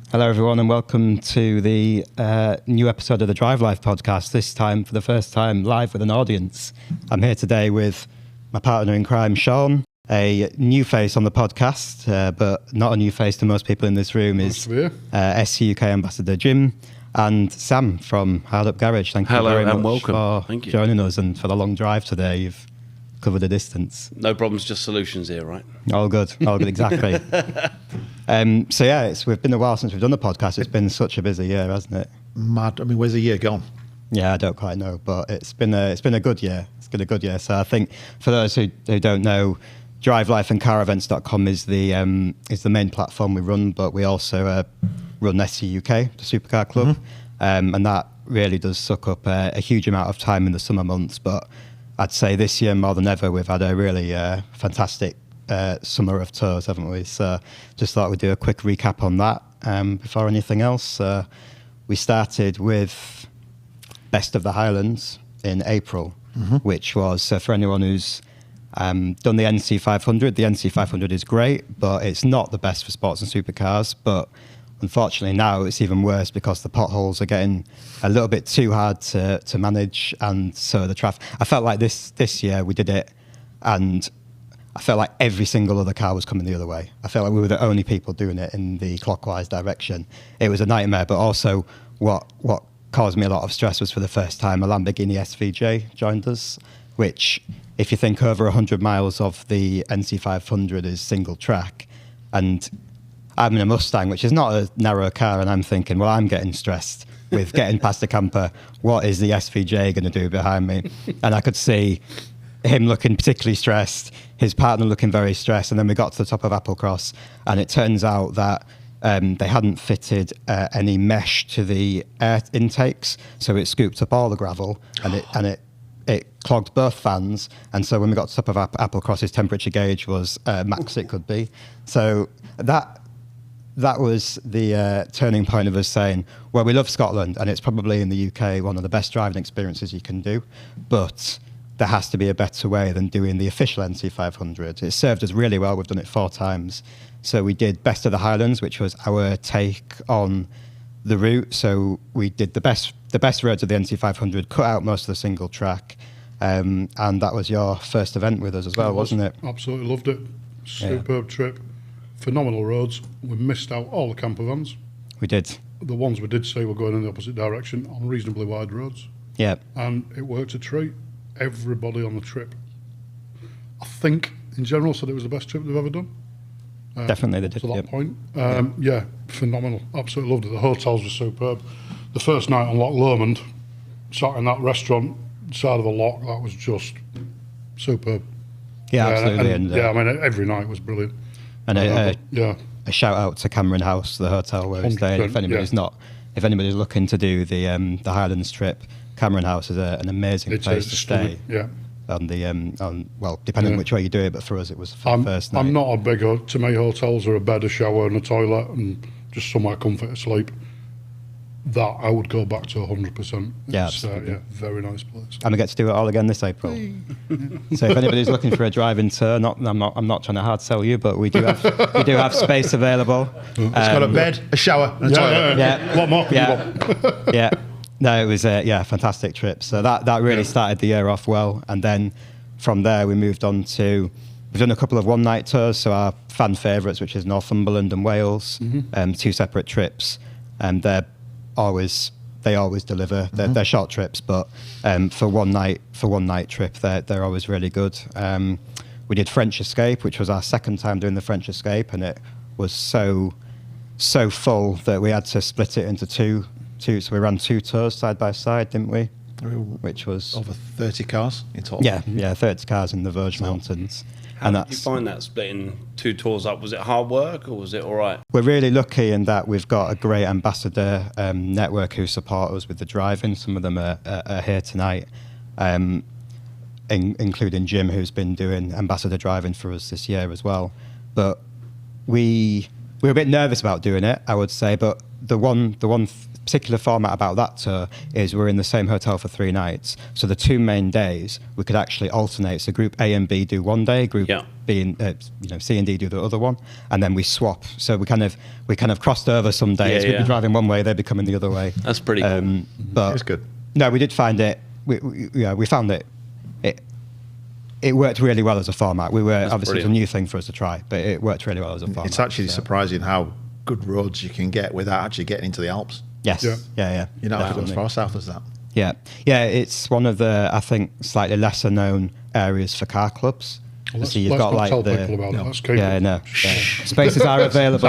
Hello, everyone, and welcome to the new episode of the DriveLife podcast, this time, for the first time, live with an audience. I'm here today with my partner in crime, Sean, a new face on the podcast, but not a new face to most people in this room, is SC UK Ambassador Jim, and Sam from Hard Up Garage. Thank you very much for joining us, and for the long drive today. You've covered the distance. No problems, just solutions here, right? All good, exactly. We've been a while since we've done the podcast. It's been such a busy year, hasn't it? Mad. I mean, where's the year gone? Yeah, I don't quite know, but it's been a good year. It's been a good year. So I think for those who don't know, DriveLife and CarEvents.com is the main platform we run, but we also run SC UK, the supercar club, and that really does suck up a huge amount of time in the summer months. But I'd say this year more than ever, we've had a really fantastic summer of tours, haven't we? So just thought we'd do a quick recap on that before anything else. We started with Best of the Highlands in April, which was, for anyone who's done the NC500, the NC500 is great, but it's not the best for sports and supercars. But unfortunately now it's even worse because the potholes are getting a little bit too hard to manage, and so the traffic. I felt like this year we did it, and I felt like every single other car was coming the other way. I felt like we were the only people doing it in the clockwise direction. It was a nightmare, but also what caused me a lot of stress was, for the first time, a Lamborghini SVJ joined us, which, if you think over 100 miles of the NC500 is single track, and I'm in a Mustang, which is not a narrow car, and I'm thinking, well, I'm getting stressed with getting past a camper. What is the SVJ going to do behind me? And I could see him looking particularly stressed, his partner looking very stressed, and then we got to the top of Applecross, and it turns out that they hadn't fitted any mesh to the air intakes, so it scooped up all the gravel, and it clogged both fans. And so when we got to the top of Applecross, his temperature gauge was max it could be. So that was the turning point of us saying, well, we love Scotland, and it's probably in the UK one of the best driving experiences you can do, but there has to be a better way than doing the official NC500. It served us really well. We've done it 4 times. So we did Best of the Highlands, which was our take on the route. So we did the best roads of the NC500, cut out most of the single track, and that was your first event with us as well, wasn't it? Absolutely loved it. Superb trip. Phenomenal roads. We missed out all the camper vans. We did. The ones we did see were going in the opposite direction on reasonably wide roads. Yeah. And it worked a treat. Everybody on the trip, I think, in general, said it was the best trip they've ever done. Definitely they did. To that point. Yeah, phenomenal. Absolutely loved it. The hotels were superb. The first night on Loch Lomond, sat in that restaurant, side of a loch, that was just superb. Yeah, absolutely. And I mean, every night was brilliant. And a shout out to Cameron House, the hotel where we stayed. If anybody's looking to do the Highlands trip, Cameron House is an amazing place to stay. Yeah. Depending on which way you do it, but for us it was the first night. I'm not a big, to me, hotels are a bed, a shower and a toilet and just somewhere comfy to sleep. That I would go back to 100%. Yeah, absolutely. Very nice place. And we get to do it all again this April. So if anybody's looking for a driving tour, I'm not trying to hard sell you, but we do have space available. It's got a bed, a shower, and a toilet. Yeah. What more can you want? Yeah. No, it was a fantastic trip. So that really started the year off well, and then from there we moved on to, we've done a couple of one-night tours. So our fan favourites, which is Northumberland and Wales, 2 separate trips, and they always deliver. They're short trips, but for one night trip, they're always really good. We did French Escape, which was our second time doing the French Escape, and it was so full that we had to split it into two. So we ran 2 tours side by side, didn't we? Which was over 30 cars in total. Yeah, 30 cars in the Vosges Mountains. How did you find that, splitting 2 tours up? Was it hard work or was it all right? We're really lucky in that we've got a great ambassador network who support us with the driving. Some of them are here tonight, including Jim, who's been doing ambassador driving for us this year as well. But we were a bit nervous about doing it, I would say. But the one particular format about that tour is we're in the same hotel for 3 nights. So the 2 main days we could actually alternate. So group A and B do one day, group B and C and D do the other one, and then we swap. So we kind of crossed over some days. We'd be driving one way, they'd be coming the other way. That's pretty cool. But It's good. No, we did find it. We found it. It worked really well as a format. Obviously, it was a new thing for us to try, but it worked really well as a format. It's actually surprising how good roads you can get without actually getting into the Alps. Yes. Yeah. You know, as far south as that. Yeah. It's one of the, I think, slightly lesser known areas for car clubs. Well, So you've got like tell the people about it. That's key. Spaces are available.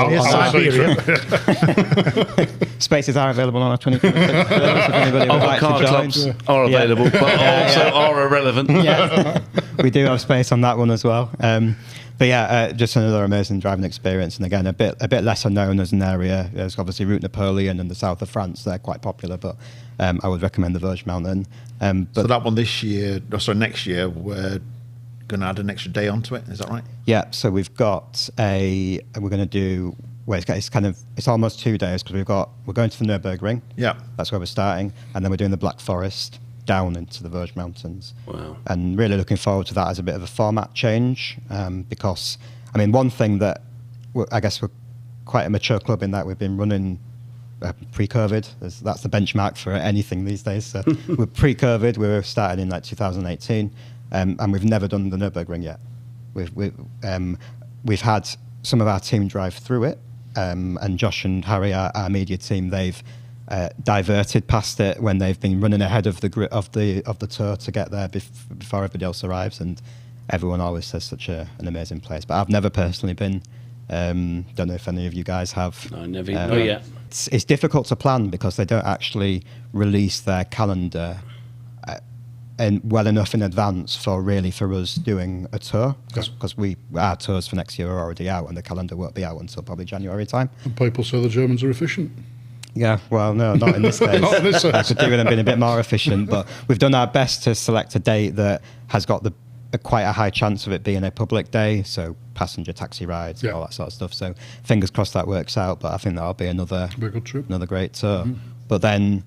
Spaces are available on our 24/6 service if anybody would like car to join. clubs are available, but also are irrelevant. Yeah, we do have space on that one as well. But just another amazing driving experience, and again a bit lesser known as an area. There's obviously Route Napoleon and the south of France; they're quite popular, but I would recommend the Vosges Mountain. But So that one next year, we're going to add an extra day onto it. Is that right? Yeah, so we're going to do. Well, it's almost 2 days because we're going to the Nürburgring. Yeah, that's where we're starting, and then we're doing the Black Forest down into the Vosges Mountains. Wow! And really looking forward to that as a bit of a format change, because I mean, one thing that I guess we're quite a mature club in that we've been running pre-COVID. That's the benchmark for anything these days. So we're pre-COVID. We were starting in like 2018. And we've never done the Nürburgring yet. We've had some of our team drive through it, and Josh and Harry, our media team, they've diverted past it when they've been running ahead of the tour to get there before everybody else arrives. And everyone always says such an amazing place. But I've never personally been. Don't know if any of you guys have. No, never. Not yet. It's difficult to plan because they don't actually release their calendar and well enough in advance for us doing a tour, because our tours for next year are already out and the calendar won't be out until probably January time. And people say the Germans are efficient. Yeah, well, no, not in this case. Not in this case. I could do with them being a bit more efficient, but we've done our best to select a date that has got quite a high chance of it being a public day, so passenger taxi rides, all that sort of stuff. So fingers crossed that works out, but I think that'll be another good trip. Another great tour. Mm-hmm. But then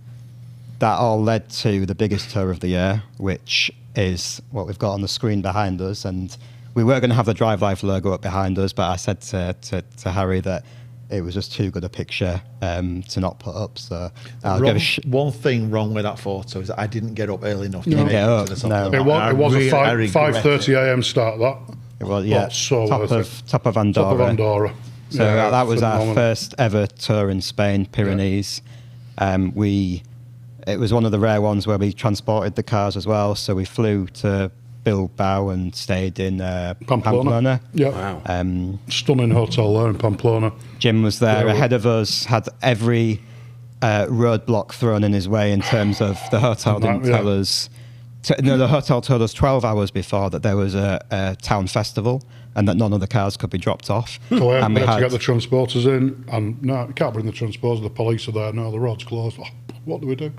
that all led to the biggest tour of the year, which is what we've got on the screen behind us. And we were going to have the DriveLife logo up behind us, but I said to Harry that it was just too good a picture to not put up. So one thing wrong with that photo is that I didn't get up early enough to get up. It was a 5:30 a.m. start. That it was, yeah. So top of Andorra. Top of Andorra. So that was our first ever tour in Spain, Pyrenees. It was one of the rare ones where we transported the cars as well. So we flew to Bilbao and stayed in Pamplona. Yeah. Wow. Stunning hotel there in Pamplona. Jim was there ahead of us, had every roadblock thrown in his way in terms of the hotel didn't tell us. The hotel told us 12 hours before that there was a town festival and that none of the cars could be dropped off. So we had to get the transporters in, and no, you can't bring the transporters. The police are there. No, the road's closed. What do we do?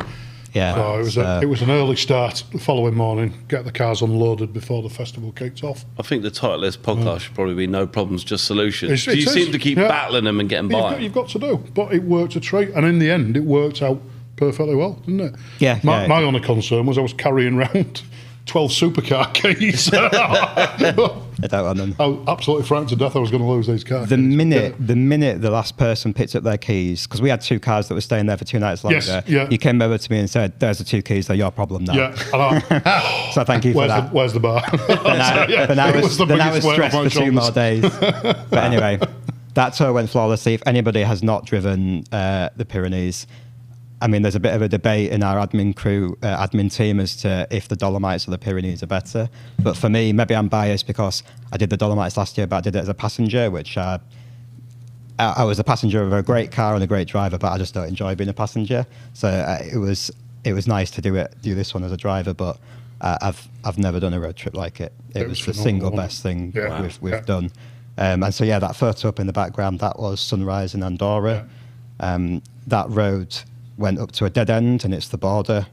Yeah. So it was an early start the following morning. Get the cars unloaded before the festival kicked off. I think the title of this podcast should probably be "No Problems, Just Solutions." You seem to keep battling them and getting by. You've got to do, but it worked a treat, and in the end, it worked out perfectly well, didn't it? Yeah. My only concern was I was carrying around 12 supercar keys. I was absolutely frightened to death I was going to lose these cars. The minute the last person picked up their keys, because we had 2 cars that were staying there for 2 nights longer, he came over to me and said, "There's the 2 keys, they're your problem now." Yeah. So thank you for that. Where's the bar? Then I was stressed for 2 more days. But anyway, that tour went flawlessly. If anybody has not driven the Pyrenees, I mean, there's a bit of a debate in our admin team as to if the Dolomites or the Pyrenees are better. But for me, maybe I'm biased because I did the Dolomites last year, but I did it as a passenger, which I was a passenger of a great car and a great driver, but I just don't enjoy being a passenger. So it was nice to do this one as a driver, but I've never done a road trip like it. It was the single best thing we've done. And so that photo up in the background, that was sunrise in Andorra. Yeah. That road went up to a dead end, and it's the border,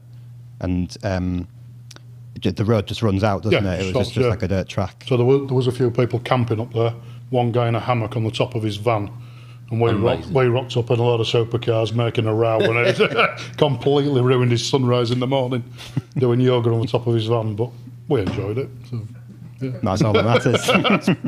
and the road just runs out, doesn't it? It was just like a dirt track. So there was a few people camping up there. One guy in a hammock on the top of his van, And we Amazing. rocked up in a lot of supercars making a row and it completely ruined his sunrise in the morning doing yoga on the top of his van, but we enjoyed it. So, yeah. That's all that matters.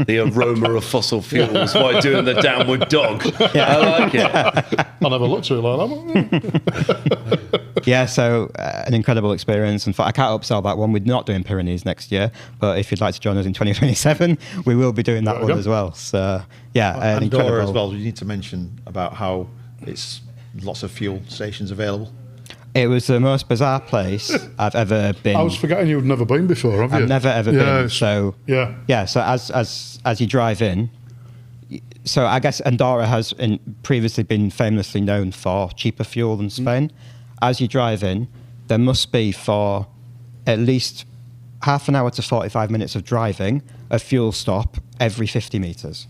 The aroma of fossil fuels while doing the downward dog. I like it. I never looked at it like that. Yeah, so an incredible experience. In fact, I can't upsell that one. We're not doing Pyrenees next year, but if you'd like to join us in 2027, we will be doing that one as well. So, yeah, an Andorra incredible. as well. We need to mention about how it's lots of fuel stations available. It was the most bizarre place I've ever been. I was forgetting you'd never been before, have you? I've never ever been. So yeah. So as you drive in, so I guess Andorra has previously been famously known for cheaper fuel than Spain. As you drive in, there must be for at least half an hour to 45 minutes of driving a fuel stop every 50 meters.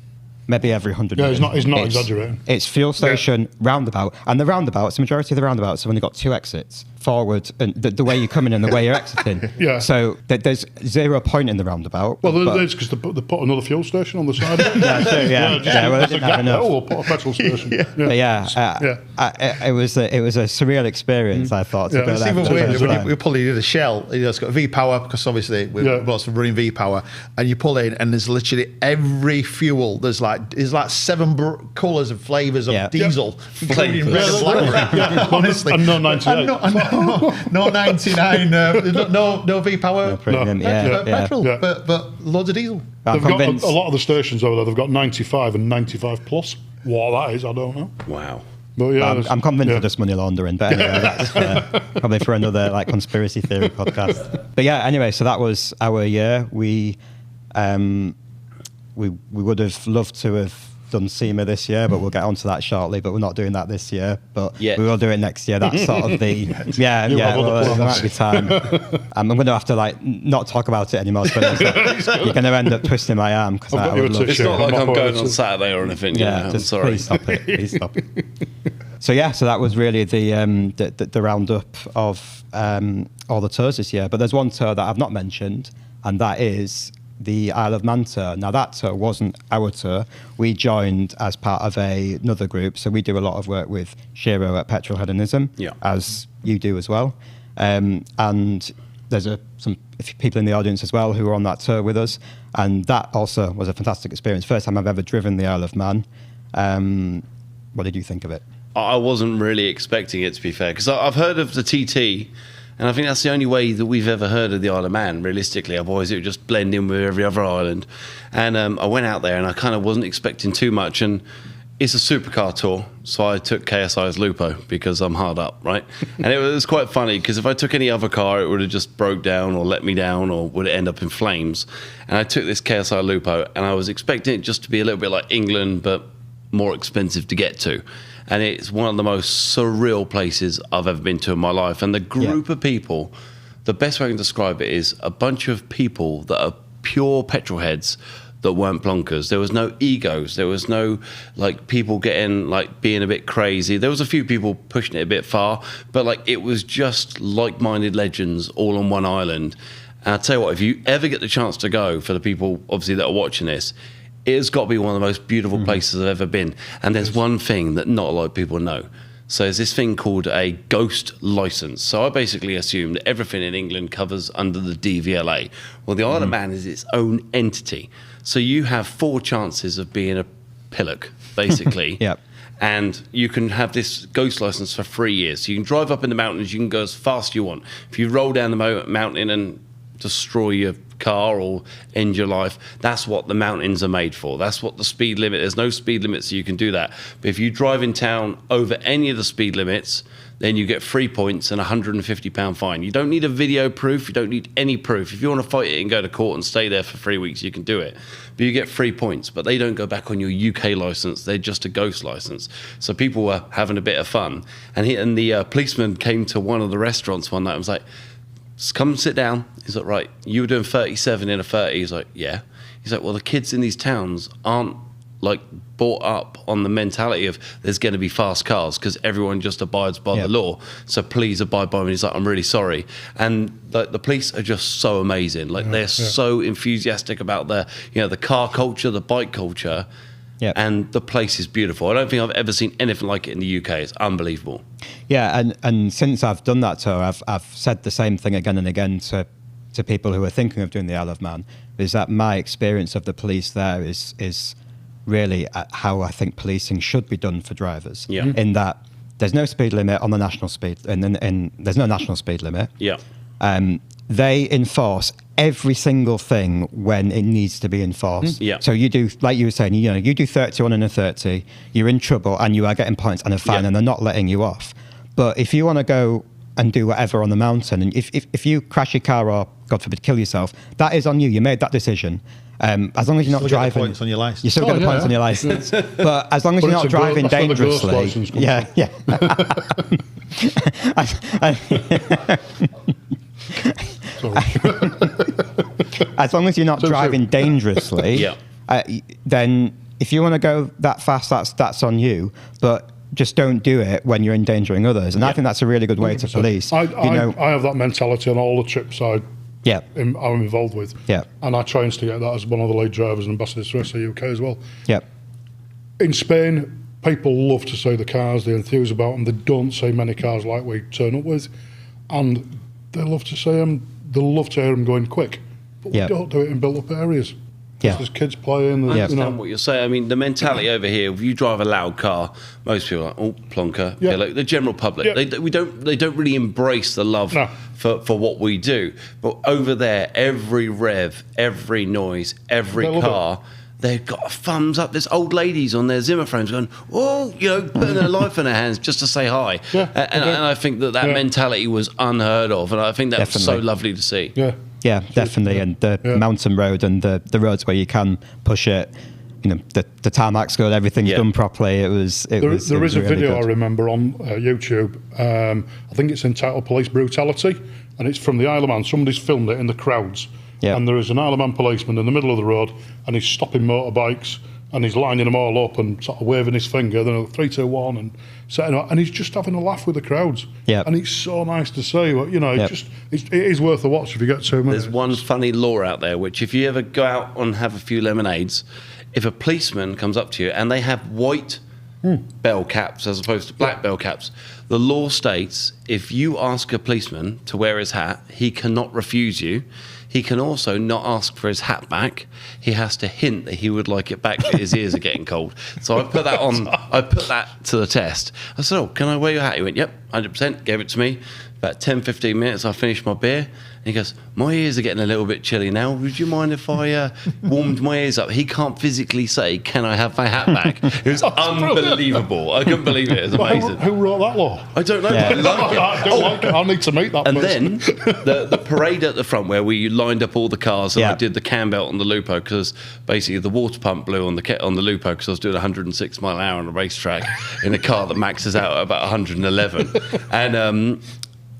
Maybe every 100 Yeah, meters. he's not exaggerating. It's fuel station, roundabout, and the roundabouts, the majority of the roundabouts have only got two exits, forward, and the way you're coming and the way you're exiting. Yeah. So there's 0 point in the roundabout. Well, but- there's because they put another fuel station on the side. Yeah, true, yeah. Yeah, well, they didn't have enough. We'll put a petrol station. But it was a surreal experience. I thought. To Yeah. go It's there Even for the weirder first when time. we pull in the Shell, it's got V-Power, because obviously we've got lots of running V-Power, and you pull in and there's literally every fuel. There's like 7 colours and flavours of diesel, including red and black. Honestly. And no 98. No 99, no V-Power, No premium, petrol, Yeah. but loads of diesel. I'm They've got convinced. a lot of the stations over there. They've got 95 and 95 plus. What that is, I don't know. Wow. But yeah, I'm convinced yeah. of just money laundering, but anyway, that's probably for another conspiracy theory podcast. But yeah, anyway, so that was our year. We would have loved to have done SEMA this year, but we'll get onto that shortly. But we're not doing that this year. But we will do it next year. That's sort of the yeah. Well, there might be time. I'm going to have to not talk about it anymore. So you're going to end up twisting my arm because I would love It's to. not like I'm going on to- Saturday or anything. Yeah, I'm just sorry. please stop it. Please stop it. So that was really the roundup of all the tours this year. But there's one tour that I've not mentioned, and that is the Isle of Man tour. Now that tour wasn't our tour. We joined as part of another group. So we do a lot of work with Shiro at Petrol Hedonism, as you do as well. And there's some people in the audience as well who were on that tour with us. And that also was a fantastic experience. First time I've ever driven the Isle of Man. What did you think of it? I wasn't really expecting it, to be fair, because I've heard of the TT, and I think that's the only way that we've ever heard of the Isle of Man, realistically. Otherwise, it would just blend in with every other island. And I went out there, and I kind of wasn't expecting too much. And it's a supercar tour, so I took KSI's Lupo because I'm hard up, right? And it was quite funny, because if I took any other car, it would have just broke down or let me down or would end up in flames. And I took this KSI Lupo, and I was expecting it just to be a little bit like England, but more expensive to get to. And it's one of the most surreal places I've ever been to in my life. And the group of people, the best way I can describe it is a bunch of people that are pure petrol heads that weren't plonkers. There was no egos. There was no people getting being a bit crazy. There was a few people pushing it a bit far, but it was just like-minded legends all on one island. And I'll tell you what, if you ever get the chance to go, for the people obviously that are watching this, it's got to be one of the most beautiful places I've ever been. And there's one thing that not a lot of people know. So there's this thing called a ghost license. So I basically assume that everything in England covers under the DVLA. Well, the Isle of Man is its own entity. So you have 4 chances of being a pillock, basically. Yep. And you can have this ghost license for 3 years. So you can drive up in the mountains, you can go as fast as you want. If you roll down the mountain and destroy your car or end your life, that's what the mountains are made for. That's what the speed limit, there's no speed limit, so you can do that. But if you drive in town over any of the speed limits, then you get 3 points and a £150 fine. You don't need a video proof, you don't need any proof. If you want to fight it and go to court and stay there for 3 weeks, you can do it. But you get 3 points, but they don't go back on your UK license, they're just a ghost license. So people were having a bit of fun. And the policeman came to one of the restaurants one night and was like, come and sit down. He's like, right, you were doing 37 in a 30. He's like, yeah. He's like, well, the kids in these towns aren't brought up on the mentality of there's going to be fast cars because everyone just abides by the law. So please abide by me. He's like, I'm really sorry. And the police are just so amazing. They're so enthusiastic about the car culture, the bike culture. Yep. And the place is beautiful. I don't think I've ever seen anything like it in the UK. It's unbelievable. Yeah, and since I've done that tour, I've said the same thing again and again to people who are thinking of doing the Isle of Man, is that my experience of the police there is really how I think policing should be done for drivers. Yeah. In that there's no speed limit on the national speed, and there's no national speed limit. Yeah. They enforce every single thing when it needs to be enforced. Yeah. So you do, like you were saying, you do 31 and a 30, you're in trouble and you are getting points and a fine, and they're not letting you off. But if you want to go and do whatever on the mountain, and if you crash your car or, God forbid, kill yourself, that is on you. You made that decision. As long as you're not driving, points on your license. You still get the points on your license. But as long as you're not driving dangerously, as long as you're not driving dangerously, then if you want to go that fast, that's on you. But just don't do it when you're endangering others. And I think that's a really good way 100%. To police. I have that mentality on all the trips I'm involved with. Yeah. And I try and instigate that as one of the lead drivers and ambassadors to the UK as well. Yeah. In Spain, people love to see the cars, they enthuse about them. They don't see many cars like we turn up with. And they love to see them. They love to hear them going quick. But we don't do it in built-up areas. Yeah. There's kids playing. I understand what you're saying. I mean, the mentality over here, if you drive a loud car, most people are like, oh, plonker. Yeah. Like the general public, they don't really embrace the love for what we do. But over there, every rev, every noise, every car, they've got a thumbs up. There's old ladies on their Zimmer frames going, oh, putting their life in their hands just to say hi. Yeah, and I think that mentality was unheard of. And I think that was so lovely to see. Yeah. Yeah, definitely. And the mountain road and the roads where you can push it, the tarmac's good, everything's done properly. There is a really video good. I remember on YouTube. I think it's entitled Police Brutality, and it's from the Isle of Man. Somebody's filmed it in the crowds. Yeah. And there is an Isle of Man policeman in the middle of the road, and he's stopping motorbikes, and he's lining them all up and sort of waving his finger, then 3, 2, 1, and setting up, and he's just having a laugh with the crowds. Yeah. And it's so nice to see. But, it is worth a watch if you get 2 minutes. There's one funny law out there, which if you ever go out and have a few lemonades, if a policeman comes up to you and they have white bell caps as opposed to black bell caps, the law states if you ask a policeman to wear his hat, he cannot refuse you. He can also not ask for his hat back. He has to hint that he would like it back, but his ears are getting cold. So I put that on. I put that to the test. I said, oh, can I wear your hat? He went, yep, 100%. Gave it to me. About 10, 15 minutes, I finished my beer. And he goes, my ears are getting a little bit chilly now. Would you mind if I warmed my ears up? He can't physically say, can I have my hat back? It was unbelievable. I couldn't believe it. It was amazing. Who wrote that law? I don't know. But I like it. I don't like it. I need to meet that and person. Then the parade at the front where we lined up all the cars and I did the cam belt on the Lupo because basically the water pump blew on the Lupo because I was doing 106 mile an hour on a racetrack in a car that maxes out at about 111. And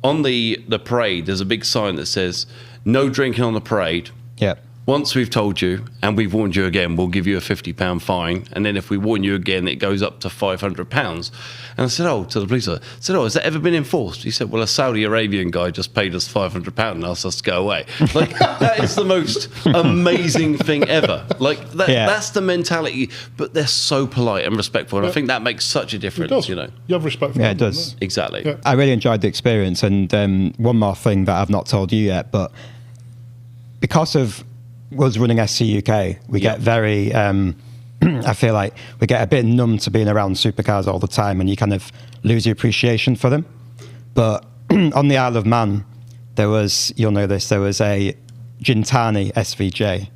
on the parade, there's a big sign that says, no drinking on the parade. Yeah. Once we've told you and we've warned you again, we'll give you a £50 fine. And then if we warn you again, it goes up to £500. And I said, to the police officer, has that ever been enforced? He said, well, a Saudi Arabian guy just paid us £500 and asked us to go away. Like, that is the most amazing thing ever. Like, that's the mentality. But they're so polite and respectful. And I think that makes such a difference, It does. You have respect for them. Yeah, it does. Exactly. Yeah. I really enjoyed the experience. And one more thing that I've not told you yet, but because of us running SC UK, we get very, I feel like we get a bit numb to being around supercars all the time and you kind of lose your appreciation for them. But on the Isle of Man, you'll know this, there was a Gintani SVJ.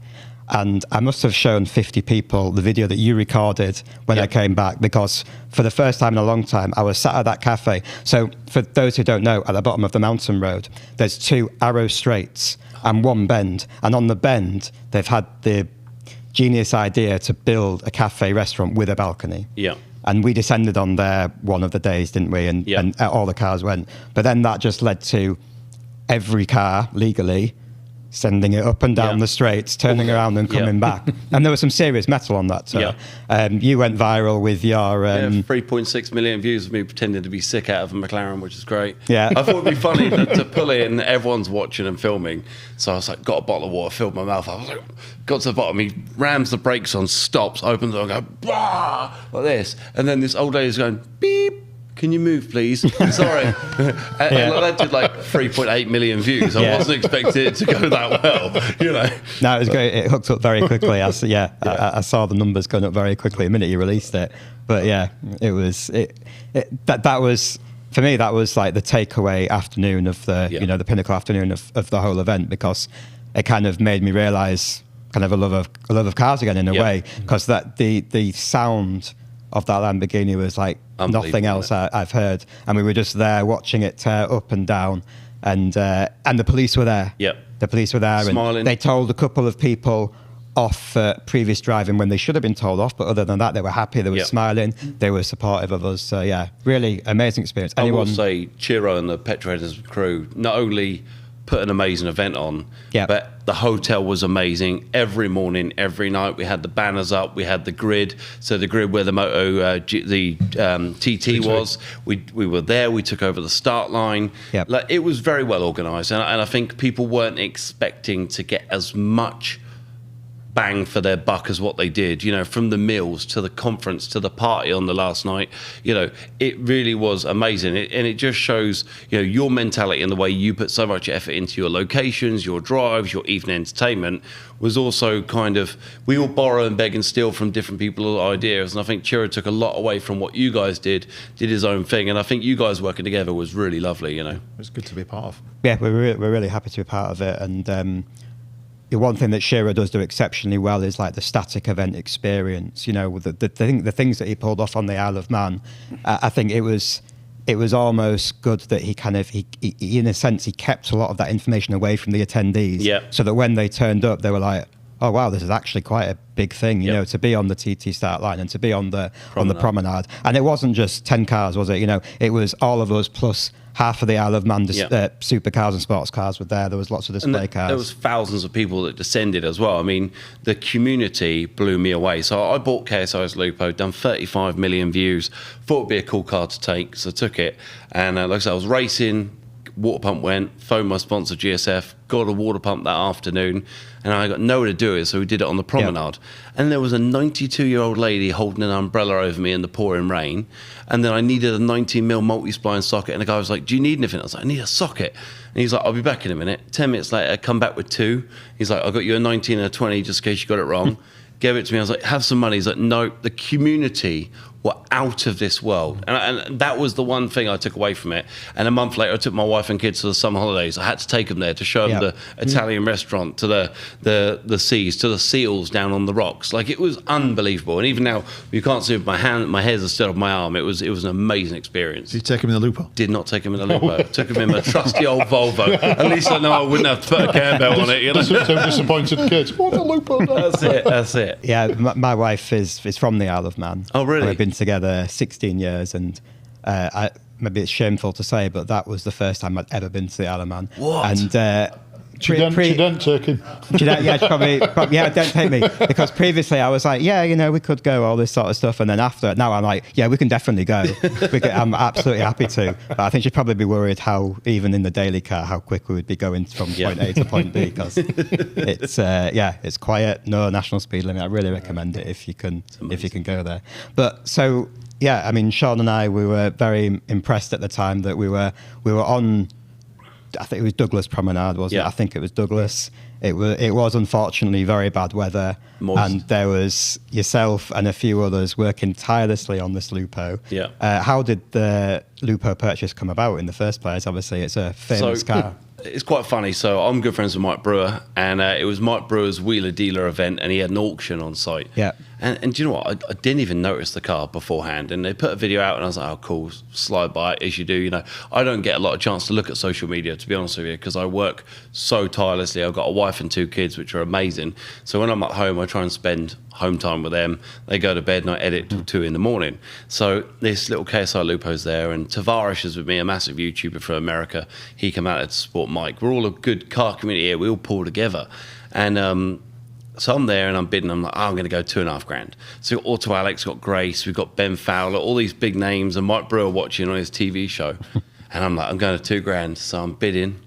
And I must have shown 50 people the video that you recorded when I came back, because for the first time in a long time, I was sat at that cafe. So for those who don't know, at the bottom of the mountain road, there's 2 arrow straights and 1 bend. And on the bend, they've had the genius idea to build a cafe restaurant with a balcony. Yeah. And we descended on there one of the days, didn't we? And all the cars went. But then that just led to every car legally sending it up and down the straights, turning around and coming back. And there was some serious metal on that tour. You went viral with your... 3.6 million views of me pretending to be sick out of a McLaren, which is great. Yeah. I thought it'd be funny to pull in, everyone's watching and filming. So I was like, got a bottle of water, filled my mouth. I was like, got to the bottom, he rams the brakes on, stops, opens the door, and go, bah, like this. And then this old lady's going, beep. Can you move, please? Sorry. And that did like 3.8 million views. I wasn't expecting it to go that well, you know. No, it was great. It hooked up very quickly. I saw the numbers going up very quickly the minute you released it. But yeah, it was that was for me. That was like the takeaway afternoon of the the pinnacle afternoon of the whole event, because it kind of made me realise kind of a love of cars again in a way, because that the sound of that Lamborghini was like nothing else I've heard, and we were just there watching it tear up and down, and the police were there. The police were there, smiling. And they told a couple of people off previous driving when they should have been told off, but other than that, they were happy. They were smiling. They were supportive of us. So yeah, really amazing experience. I will say, Chiro and the Petroheaders crew not only put an amazing event on, but the hotel was amazing. Every morning, every night, we had the banners up, we had the grid. So the grid where the TT was, we were there. We took over the start line. Like, it was very well organised, and I think people weren't expecting to get as much bang for their buck as what they did, you know, from the meals to the conference to the party on the last night. You know, it really was amazing. And it just shows, you know, your mentality and the way you put so much effort into your locations, your drives, your evening entertainment was also kind of, we all borrow and beg and steal from different people's ideas. And I think Chiro took a lot away from what you guys did his own thing. And I think you guys working together was really lovely, you know. It was good to be a part of. Yeah, we're really happy to be part of it. And, the one thing that Shiro does do exceptionally well is like the static event experience. You know, the things that he pulled off on the Isle of Man. I think it was almost good that he in a sense he kept a lot of that information away from the attendees. So that when they turned up, they were like, oh wow, this is actually quite a big thing, you know, to be on the TT start line and to be on the promenade. And it wasn't just 10 cars, was it? You know, it was all of us plus half of the Isle of Man supercars and sports cars were there. There was lots of display cars. There was thousands of people that descended as well. I mean, the community blew me away. So I bought KSI's Lupo, done 35 million views, thought it'd be a cool car to take, so I took it. And like I said, I was racing, water pump went, phoned my sponsor GSF, got a water pump that afternoon, and I got nowhere to do it, so we did it on the promenade. And there was a 92-year-old lady holding an umbrella over me in the pouring rain, and then I needed a 19mm multi-spline socket, and the guy was like, do you need anything? I was like, I need a socket. And he's like, I'll be back in a minute. 10 minutes later, I come back with two. He's like, I got you a 19 and a 20 just in case you got it wrong. Gave it to me. I was like, have some money. He's like, no, the community were out of this world. And that was the one thing I took away from it. And a month later, I took my wife and kids to the summer holidays. I had to take them there to show them the Italian restaurant, to the seas, to the seals down on the rocks. Like, it was unbelievable. And even now, you can't see with my hand, my hairs are still on my arm. It was an amazing experience. Did you take him in the Lupo? Did not take him in the Lupo. Took him in my trusty old Volvo. At least I know I wouldn't have to put a cam belt on it. You know? Some disappointed kids. What a Lupo? That's it. Yeah, my wife is from the Isle of Man. Oh, really? And we've been together 16 years, and maybe it's shameful to say, but that was the first time I'd ever been to the Isle of Man. What? And she didn't take him. Probably, don't take me, because previously I was like, yeah, you know, we could go, all this sort of stuff, and then now I'm like, yeah, we can definitely go. I'm absolutely happy to. But I think she'd probably be worried how, even in the daily car, how quick we would be going from point A to point B, because it's quiet, no national speed limit. I really recommend it if you can go there. But so yeah, I mean, Sean and I, we were very impressed at the time that we were on, I think it was Douglas Promenade, wasn't it? I think it was Douglas. It was unfortunately very bad weather, and there was yourself and a few others working tirelessly on this Lupo. How did the Lupo purchase come about in the first place? Obviously, it's a famous car. It's quite funny. So I'm good friends with Mike Brewer, and it was Mike Brewer's wheeler dealer event, and he had an auction on site. And do you know what? I didn't even notice the car beforehand. And they put a video out and I was like, oh, cool, slide by it as you do. You know, I don't get a lot of chance to look at social media, to be honest with you, because I work so tirelessly. I've got a wife and 2 kids, which are amazing. So when I'm at home, I try and spend home time with them. They go to bed and I edit till 2 in the morning. So this little KSI Lupo's there, and Tavares is with me, a massive YouTuber from America. He came out to support Mike. We're all a good car community here. We all pull together. And so I'm there and I'm bidding. I'm like, oh, I'm going to go $2,500. So we've got Auto Alex, got Grace, we've got Ben Fowler, all these big names, and Mike Brewer watching on his TV show. And I'm like, I'm going to $2,000. So I'm bidding.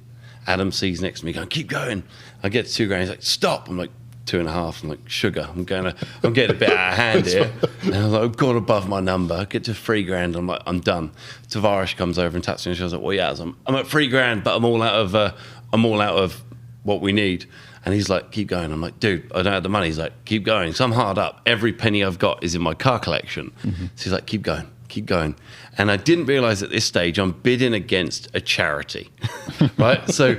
Adam sees next to me going, keep going. I get to $2,000. He's like, stop. I'm like, 2.5. I'm like, sugar. I'm getting a bit out of hand here. And I was like, I've gone above my number. I get to $3,000. I'm like, I'm done. Tavares comes over and taps me and shows like, well, yeah, I'm at $3,000, but I'm all out of what we need. And he's like, keep going. I'm like, dude, I don't have the money. He's like, keep going. So I'm hard up. Every penny I've got is in my car collection. Mm-hmm. So he's like, keep going, keep going. And I didn't realize at this stage I'm bidding against a charity, right? So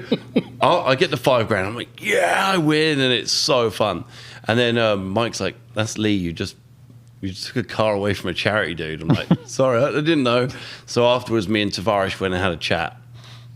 I get the $5,000. I'm like, yeah, I win. And it's so fun. And then Mike's like, that's Lee. You just took a car away from a charity, dude. I'm like, sorry, I didn't know. So afterwards, me and Tavares went and had a chat.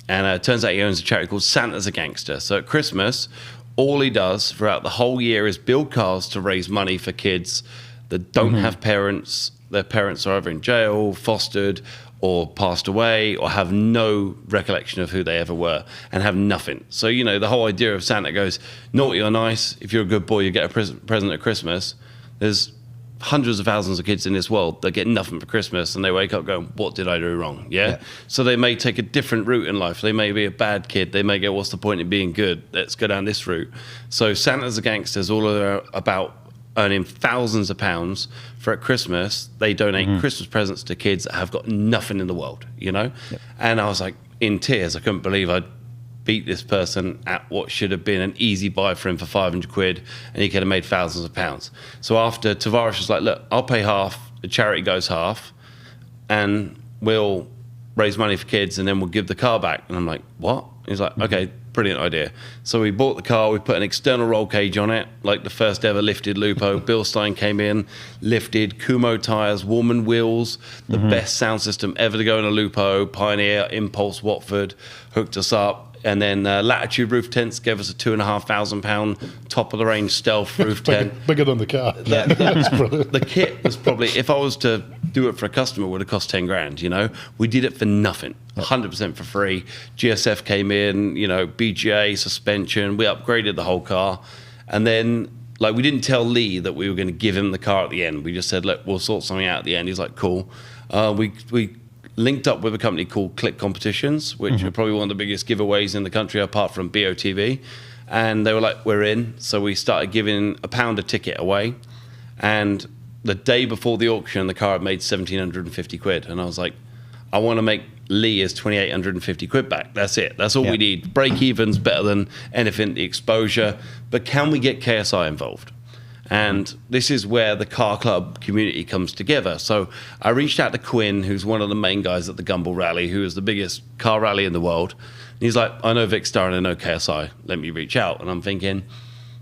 And it turns out he owns a charity called Santa's a Gangster. So at Christmas, all he does throughout the whole year is build cars to raise money for kids that don't have parents. Their parents are either in jail, fostered, or passed away, or have no recollection of who they ever were, and have nothing. So, you know, the whole idea of Santa goes, naughty or nice, if you're a good boy, you get a present at Christmas. There's hundreds of thousands of kids in this world that get nothing for Christmas, and they wake up going, what did I do wrong? Yeah? So they may take a different route in life. They may be a bad kid. They may go, what's the point in being good? Let's go down this route. So Santa's a Gangster is all about earning thousands of pounds for at Christmas. They donate Christmas presents to kids that have got nothing in the world, you know? Yep. And I was like in tears. I couldn't believe I'd beat this person at what should have been an easy buy for him for 500 quid, and he could have made thousands of pounds. So after, Tavares was like, look, I'll pay half, the charity goes half, and we'll raise money for kids, and then we'll give the car back. And I'm like, what? He's like, okay, brilliant idea. So we bought the car, we put an external roll cage on it, like the first ever lifted Lupo. Bill Stein came in, lifted, Kumo tires, Woolman wheels, the best sound system ever to go in a Lupo, Pioneer, Impulse, Watford, hooked us up. And then Latitude roof tents gave us a £2,500 top of the range stealth roof tent. Bigger than the car. The kit was probably, if I was to do it for a customer, it would have cost 10 grand, you know? We did it for nothing, 100% for free. GSF came in, you know, BGA, suspension, we upgraded the whole car. And then, like, we didn't tell Lee that we were going to give him the car at the end. We just said, look, we'll sort something out at the end. He's like, cool. We linked up with a company called Click Competitions, which are probably one of the biggest giveaways in the country apart from BOTV. And they were like, we're in. So we started giving £1 a ticket away. And the day before the auction, the car had made 1,750 quid. And I was like, I want to make Lee his 2,850 quid back. That's it. That's all we need. Break even's better than anything, the exposure. But can we get KSI involved? And this is where the car club community comes together. So I reached out to Quinn, who's one of the main guys at the Gumball Rally, who is the biggest car rally in the world. And he's like, I know Vicstar and I know KSI. Let me reach out. And I'm thinking,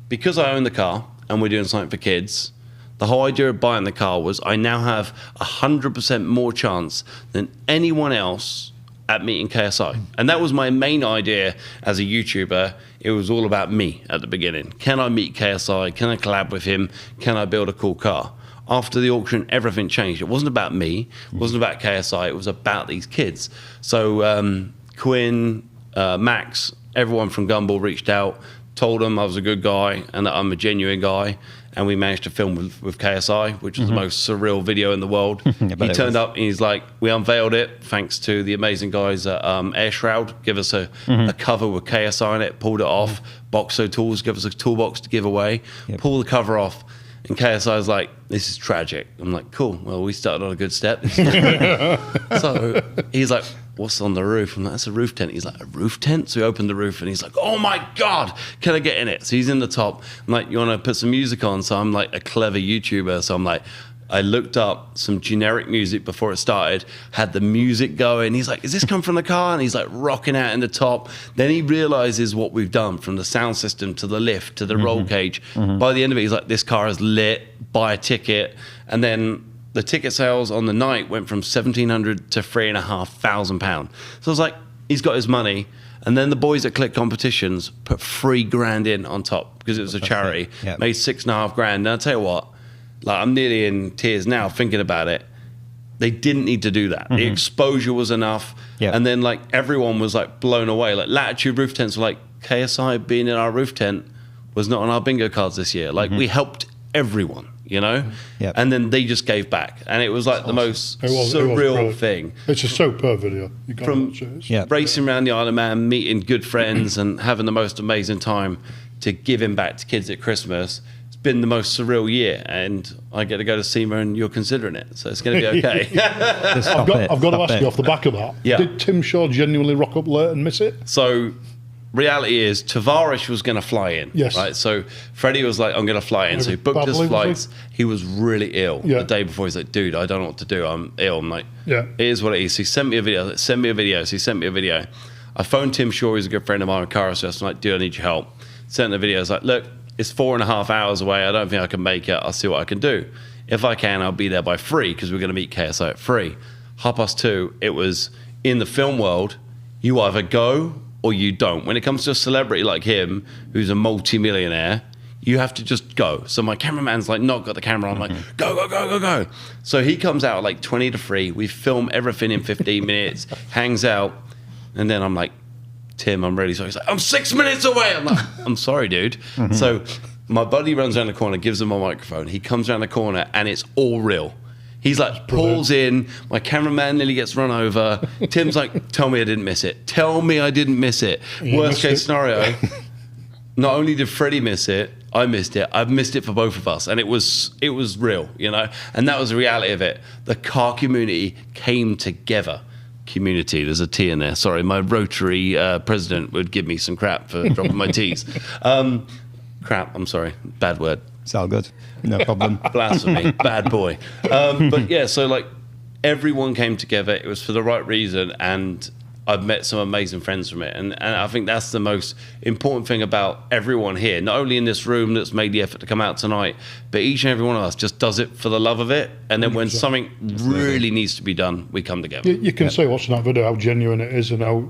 because I own the car and we're doing something for kids, the whole idea of buying the car was I now have 100% more chance than anyone else at meeting KSI. And that was my main idea as a YouTuber. It was all about me at the beginning. Can I meet KSI? Can I collab with him? Can I build a cool car? After the auction, everything changed. It wasn't about me. It wasn't about KSI. It was about these kids. So Quinn, Max, everyone from Gumball reached out, told them I was a good guy and that I'm a genuine guy. And we managed to film with KSI, which was the most surreal video in the world. He turned up and he's like, we unveiled it thanks to the amazing guys at Air Shroud. Give us a cover with KSI on it, pulled it off. Boxo Tools, give us a toolbox to give away. Pull the cover off. And KSI's like, this is tragic. I'm like, cool. Well, we started on a good step. So he's like, what's on the roof? I'm like, that's a roof tent. He's like, a roof tent? So we opened the roof and he's like, oh my God, can I get in it? So he's in the top. I'm like, you want to put some music on? So I'm like a clever YouTuber. So I'm like, I looked up some generic music before it started, had the music going. He's like, is this come from the car? And he's like rocking out in the top. Then he realizes what we've done, from the sound system to the lift to the roll cage. By the end of it, he's like, this car is lit, buy a ticket. And then the ticket sales on the night went from £1,700 to £3,500. So I was like, he's got his money. And then the boys at Click Competitions put $3,000 in on top because it was a charity. Yep. Made $6,500. And I'll tell you what, like, I'm nearly in tears now thinking about it. They didn't need to do that. The exposure was enough. Yep. And then like everyone was like blown away. Like Latitude roof tents were like, KSI being in our roof tent was not on our bingo cards this year. Like we helped everyone, you know? Yep. And then they just gave back. And it was like the most surreal thing. It's a superb video. You got From racing around the Isle of Man, meeting good friends and having the most amazing time, to giving back to kids at Christmas. It's been the most surreal year, and I get to go to SEMA and you're considering it. So it's going to be okay. I've got to ask you off the back of that. Yeah. Did Tim Shaw genuinely rock up late and miss it? So reality is Tavares was going to fly in. Yes. Right. So Freddie was like, I'm going to fly in. So he booked his flights. He was really ill the day before. He's like, dude, I don't know what to do. I'm ill. I'm like, it is what it is. So he sent me a video. So he sent me a video. I phoned Tim Shaw, who's a good friend of mine, car assessor. I'm like, dude, I need your help. Sent the video. I was like, look, it's 4.5 hours away. I don't think I can make it. I'll see what I can do. If I can, I'll be there by 3 because we're going to meet KSI at 3. 2:30, it was in the film world, you either go or you don't. When it comes to a celebrity like him, who's a multi-millionaire, you have to just go. So my cameraman's like not got the camera on. I'm like, go. So he comes out like 20 to 3. We film everything in 15 minutes, hangs out. And then I'm like, Tim, I'm really sorry. He's like, I'm 6 minutes away. I'm like, I'm sorry, dude. So my buddy runs around the corner, gives him my microphone. He comes around the corner and it's all real. He's like, pulls in. My cameraman nearly gets run over. Tim's like, tell me I didn't miss it. Tell me I didn't miss it. Worst case scenario, not only did Freddie miss it, I missed it. I've missed it for both of us. And it was real, you know? And that was the reality of it. The car community came together. Community, there's a T in there. Sorry, my Rotary president would give me some crap for dropping my T's. Crap, I'm sorry. Bad word. It's all good. No problem. Blasphemy. Bad boy. But yeah, so like everyone came together. It was for the right reason, and I've met some amazing friends from it. And I think that's the most important thing about everyone here, not only in this room that's made the effort to come out tonight, but each and every one of us just does it for the love of it. And then when something really needs to be done, we come together. You can see watching that video how genuine it is and how,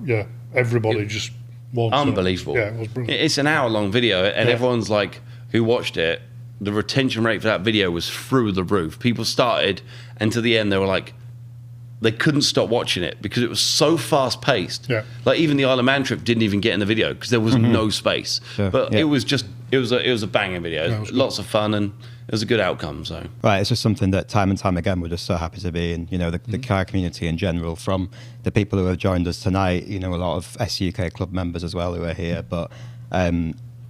everybody just wants unbelievable. It was brilliant. It's an hour-long video, and everyone's like, who watched it, the retention rate for that video was through the roof. People started, and to the end, they were like, they couldn't stop watching it because it was so fast-paced. Yeah. Like even the Isle of Man trip didn't even get in the video because there was no space. Sure. But it was a banging video. Yeah, lots of fun, and it was a good outcome. So right, it's just something that time and time again we're just so happy to be in. You know, the car community in general, from the people who have joined us tonight. You know, a lot of SUK club members as well who are here, but.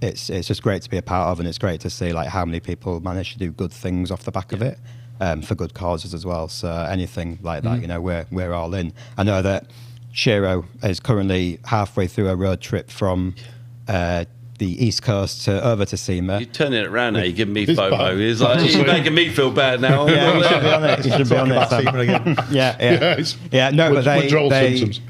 It's just great to be a part of, and it's great to see like how many people manage to do good things off the back of it, for good causes as well. So anything like that, you know, we're all in. I know that Shiro is currently halfway through a road trip from the East Coast over to SEMA. You're turning it around now. You're giving me FOMO. He's like, you're making me feel bad now. Yeah, you should be on it. You should be on it. Yeah. No, but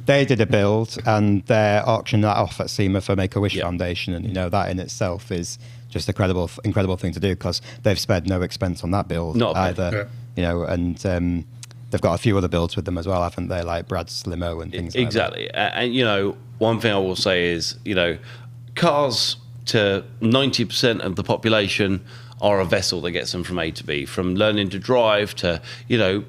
they did a build and they're auctioning that off at SEMA for Make-A-Wish Foundation, and you know that in itself is just an incredible thing to do because they've spared no expense on that build either. You know, and they've got a few other builds with them as well, haven't they? Like Brad's limo and things like that. Exactly. And you know, one thing I will say is, you know, cars to 90% of the population are a vessel that gets them from A to B, from learning to drive to, you know,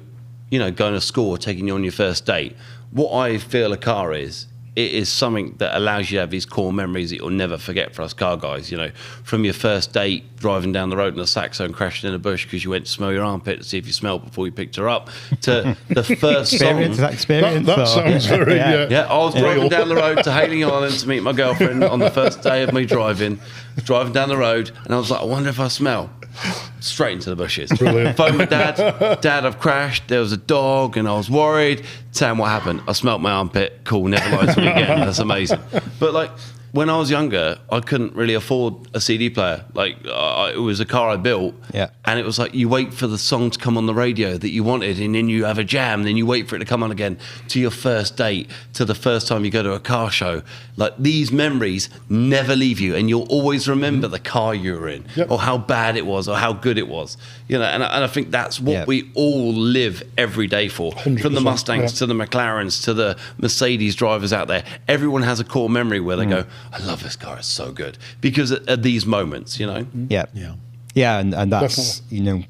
going to school or taking you on your first date. What I feel a car is, it is something that allows you to have these core memories that you'll never forget for us car guys. You know, from your first date, driving down the road in a Saxo and crashing in a bush because you went to smell your armpit to see if you smelled before you picked her up, to the first song. That sounds very, Yeah, I was driving down the road to Hailing Island to meet my girlfriend on the first day of me driving down the road, and I was like, I wonder if I smell. Straight into the bushes. Brilliant. Phoned my dad, I've crashed, there was a dog, and I was worried. Tell him what happened. I smelt my armpit. Cool, never lied to me again. That's amazing. But like, when I was younger, I couldn't really afford a CD player. Like, it was a car I built, and it was like you wait for the song to come on the radio that you wanted, and then you have a jam, then you wait for it to come on again, to your first date, to the first time you go to a car show. Like, these memories never leave you, and you'll always remember the car you were in, or how bad it was, or how good it was. You know, and I think that's what we all live every day for. 100%, from the Mustangs to the McLarens to the Mercedes drivers out there. Everyone has a core memory where they go, I love this car, it's so good. Because at these moments, you know? Yeah, and that's, definitely. You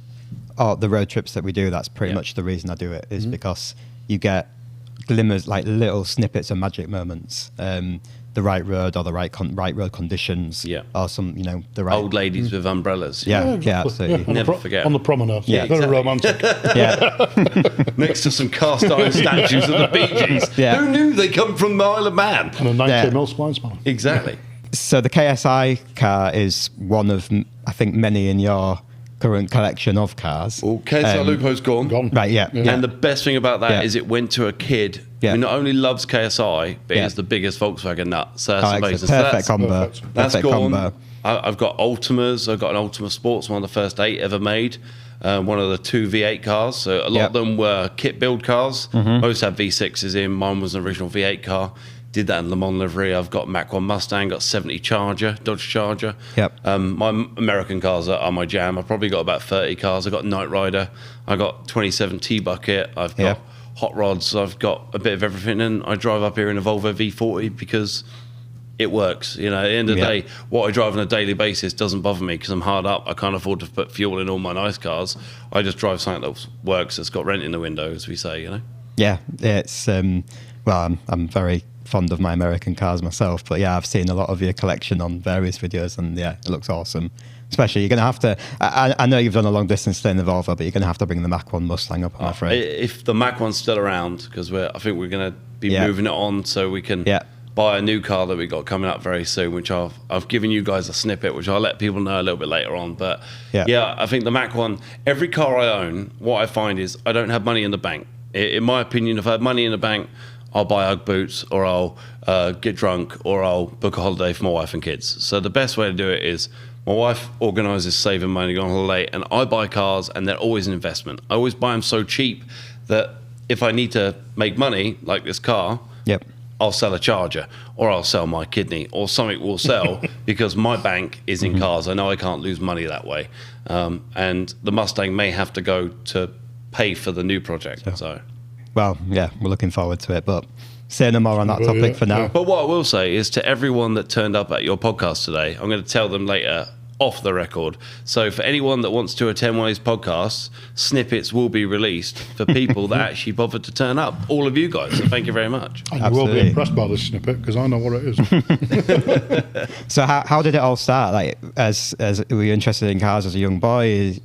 know, the road trips that we do, that's pretty much the reason I do it, is because you get glimmers, like little snippets of magic moments. The right road, or the right road conditions, or some, you know, the right old ladies with umbrellas. Absolutely. Never forget on the promenade. Very romantic. Next to some cast iron statues of the Bee Gees. Who knew they come from the Isle of Man? And a 90mm spline spanner. Exactly. So the KSI car is one of, I think, many in your current collection of cars. Well, KSI Lupo's gone. Right, And the best thing about that is it went to a kid who not only loves KSI, but is the biggest Volkswagen nut. So that's amazing. Perfect combo. That's gone. I've got Ultimas. I've got an Ultima Sports, one of the first 8 ever made. One of the 2 V8 cars. So a lot of them were kit build cars. Most had V6s in. Mine was an original V8 car. Did that in Le Mans livery. I've got Mach 1 Mustang, got 70 Charger, Dodge Charger. My American cars are my jam. I've probably got about 30 cars. I've got Knight Rider. I've got 27 T-Bucket. I've got hot rods. I've got a bit of everything. And I drive up here in a Volvo V40 because it works. You know, at the end of the day, what I drive on a daily basis doesn't bother me because I'm hard up. I can't afford to put fuel in all my nice cars. I just drive something that works, that's got rent in the window, as we say, you know? Yeah, it's, well, I'm very fond of my American cars myself, but I've seen a lot of your collection on various videos, and it looks awesome. Especially, you're going to have to, I know you've done a long distance stay in the Volvo, but you're going to have to bring the Mach 1 Mustang up, I'm afraid. If the Mach 1's still around, because I think we're going to be moving it on so we can buy a new car that we got coming up very soon, which I've given you guys a snippet, which I'll let people know a little bit later on. But I think the Mach 1, every car I own, what I find is I don't have money in the bank. In my opinion, if I had money in the bank, I'll buy Ugg boots, or I'll get drunk, or I'll book a holiday for my wife and kids. So the best way to do it is my wife organises saving money, going on holiday, and I buy cars, and they're always an investment. I always buy them so cheap that if I need to make money, like this car, I'll sell a Charger, or I'll sell my kidney, or something will sell because my bank is in cars. I know I can't lose money that way. And the Mustang may have to go to pay for the new project. So. Well, we're looking forward to it, but say no more on that topic for now. But what I will say is to everyone that turned up at your podcast today, I'm going to tell them later off the record. So for anyone that wants to attend one of these podcasts, snippets will be released for people that actually bothered to turn up. All of you guys. So thank you very much. And you will be impressed by this snippet because I know what it is. So how did it all start? Like, as were you interested in cars as a young boy?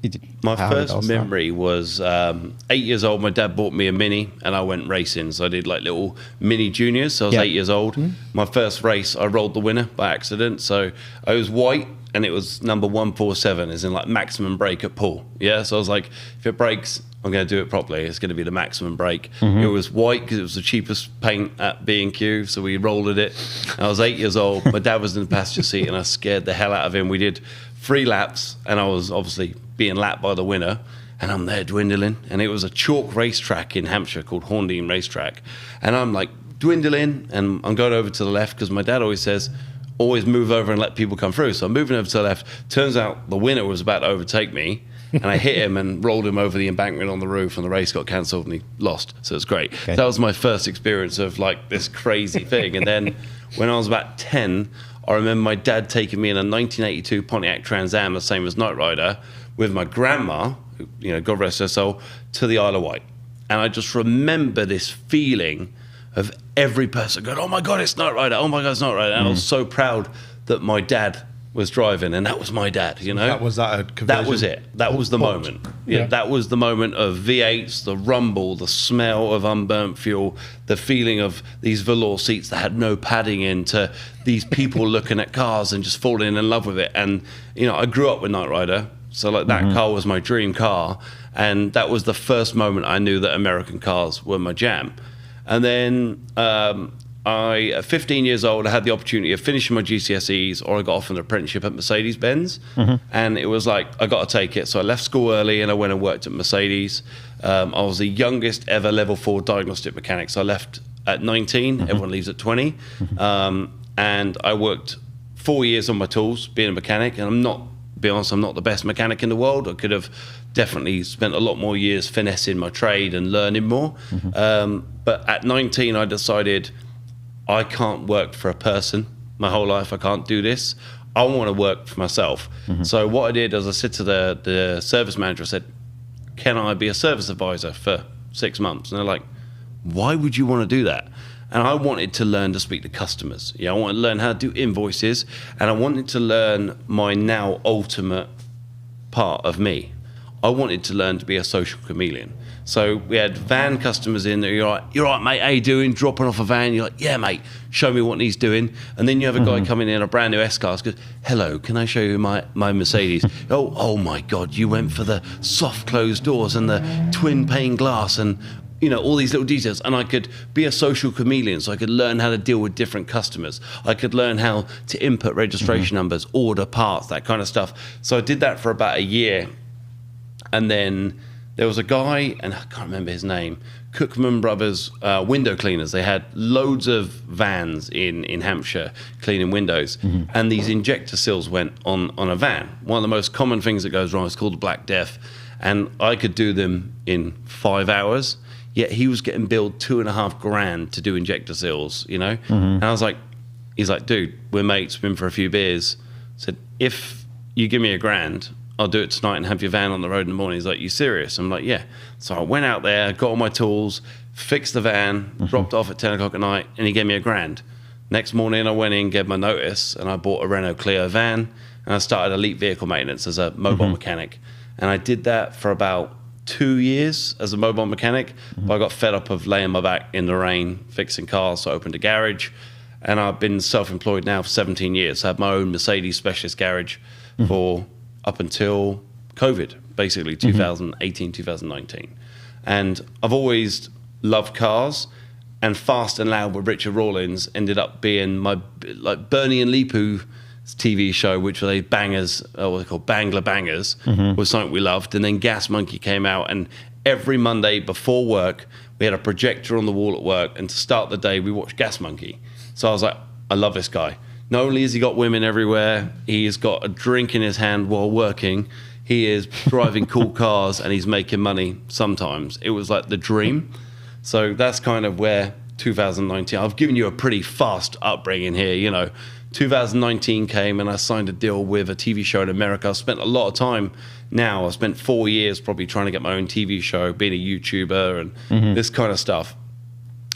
My first memory was 8 years old. My dad bought me a Mini, and I went racing. So I did like little Mini Juniors. So I was 8 years old. My first race, I rolled the winner by accident. So I was white, and it was number 147, as in like maximum brake at pull. So I was like, if it breaks, I'm going to do it properly. It's going to be the maximum brake. It was white because it was the cheapest paint at B&Q, so we rolled it. I was 8 years old. My dad was in the passenger seat, and I scared the hell out of him. We did 3 laps, and I was obviously being lapped by the winner, and I'm there dwindling. And it was a chalk racetrack in Hampshire called Horndean Racetrack. And I'm like dwindling, and I'm going over to the left because my dad always says, always move over and let people come through. So I'm moving over to the left. Turns out the winner was about to overtake me, and I hit him and rolled him over the embankment on the roof, and the race got cancelled and he lost. So it was great. Okay. That was my first experience of like this crazy thing. And then when I was about 10, I remember my dad taking me in a 1982 Pontiac Trans Am, the same as Knight Rider, with my grandma, who, God rest her soul, to the Isle of Wight. And I just remember this feeling of every person going, oh my God, it's Knight Rider. Oh my God, it's Knight Rider. And I was so proud that my dad was driving, and that was my dad, you know? That was that was it. That was the moment. That was the moment of V8s, the rumble, the smell of unburnt fuel, the feeling of these velour seats that had no padding in, to these people looking at cars and just falling in love with it. And, you know, I grew up with Knight Rider, so like that car was my dream car. And that was the first moment I knew that American cars were my jam. And then at 15 years old, I had the opportunity of finishing my GCSEs, or I got off an apprenticeship at Mercedes-Benz. And it was like, I got to take it. So I left school early and I went and worked at Mercedes. I was the youngest ever level 4 diagnostic mechanic. So I left at 19. Everyone leaves at 20. And I worked 4 years on my tools being a mechanic. And be honest, I'm not the best mechanic in the world. I could have definitely spent a lot more years finessing my trade and learning more. But at 19, I decided I can't work for a person my whole life. I can't do this. I want to work for myself. So what I did is I said to the service manager, I said, can I be a service advisor for 6 months? And they're like, why would you want to do that? And I wanted to learn to speak to customers. I wanted to learn how to do invoices, and I wanted to learn my now ultimate part of me. I wanted to learn to be a social chameleon. So we had van customers in there. You're right, mate, how you doing? Dropping off a van. You're like, yeah, mate, show me what he's doing. And then you have a guy coming in a brand new S-Class, goes, hello, can I show you my Mercedes? Oh my God, you went for the soft closed doors and the twin pane glass and all these little details. And I could be a social chameleon, so I could learn how to deal with different customers. I could learn how to input registration numbers, order parts, that kind of stuff. So I did that for about a year. And then there was a guy, and I can't remember his name, Cookman Brothers window cleaners. They had loads of vans in Hampshire cleaning windows. And these injector seals went on a van. One of the most common things that goes wrong is called the Black Death. And I could do them in 5 hours. Yet he was getting billed $2,500 to do injector seals, And I was like, he's like, dude, we're mates, been for a few beers. I said, if you give me $1,000, I'll do it tonight and have your van on the road in the morning. He's like, you serious? I'm like, yeah. So I went out there, got all my tools, fixed the van, dropped off at 10 o'clock at night, and he gave me $1,000. Next morning, I went in, gave my notice, and I bought a Renault Clio van, and I started elite vehicle maintenance as a mobile mechanic. And I did that for about 2 years as a mobile mechanic, but I got fed up of laying my back in the rain fixing cars, so I opened a garage, and I've been self-employed now for 17 years. I had my own Mercedes specialist garage for up until COVID, basically 2018, 2019. And I've always loved cars, and Fast and Loud with Richard Rawlins ended up being my, like Bernie and Leepu TV show, which were they bangers, what they call Bangla Bangers, was something we loved. And then Gas Monkey came out, and every Monday before work, we had a projector on the wall at work, and to start the day, we watched Gas Monkey. So I was like, I love this guy. Not only has he got women everywhere, he's got a drink in his hand while working, he is driving cool cars, and he's making money sometimes. It was like the dream. So that's kind of where 2019, I've given you a pretty fast upbringing here, 2019 came and I signed a deal with a TV show in America. I spent a lot of time now. I spent 4 years probably trying to get my own TV show, being a YouTuber and this kind of stuff.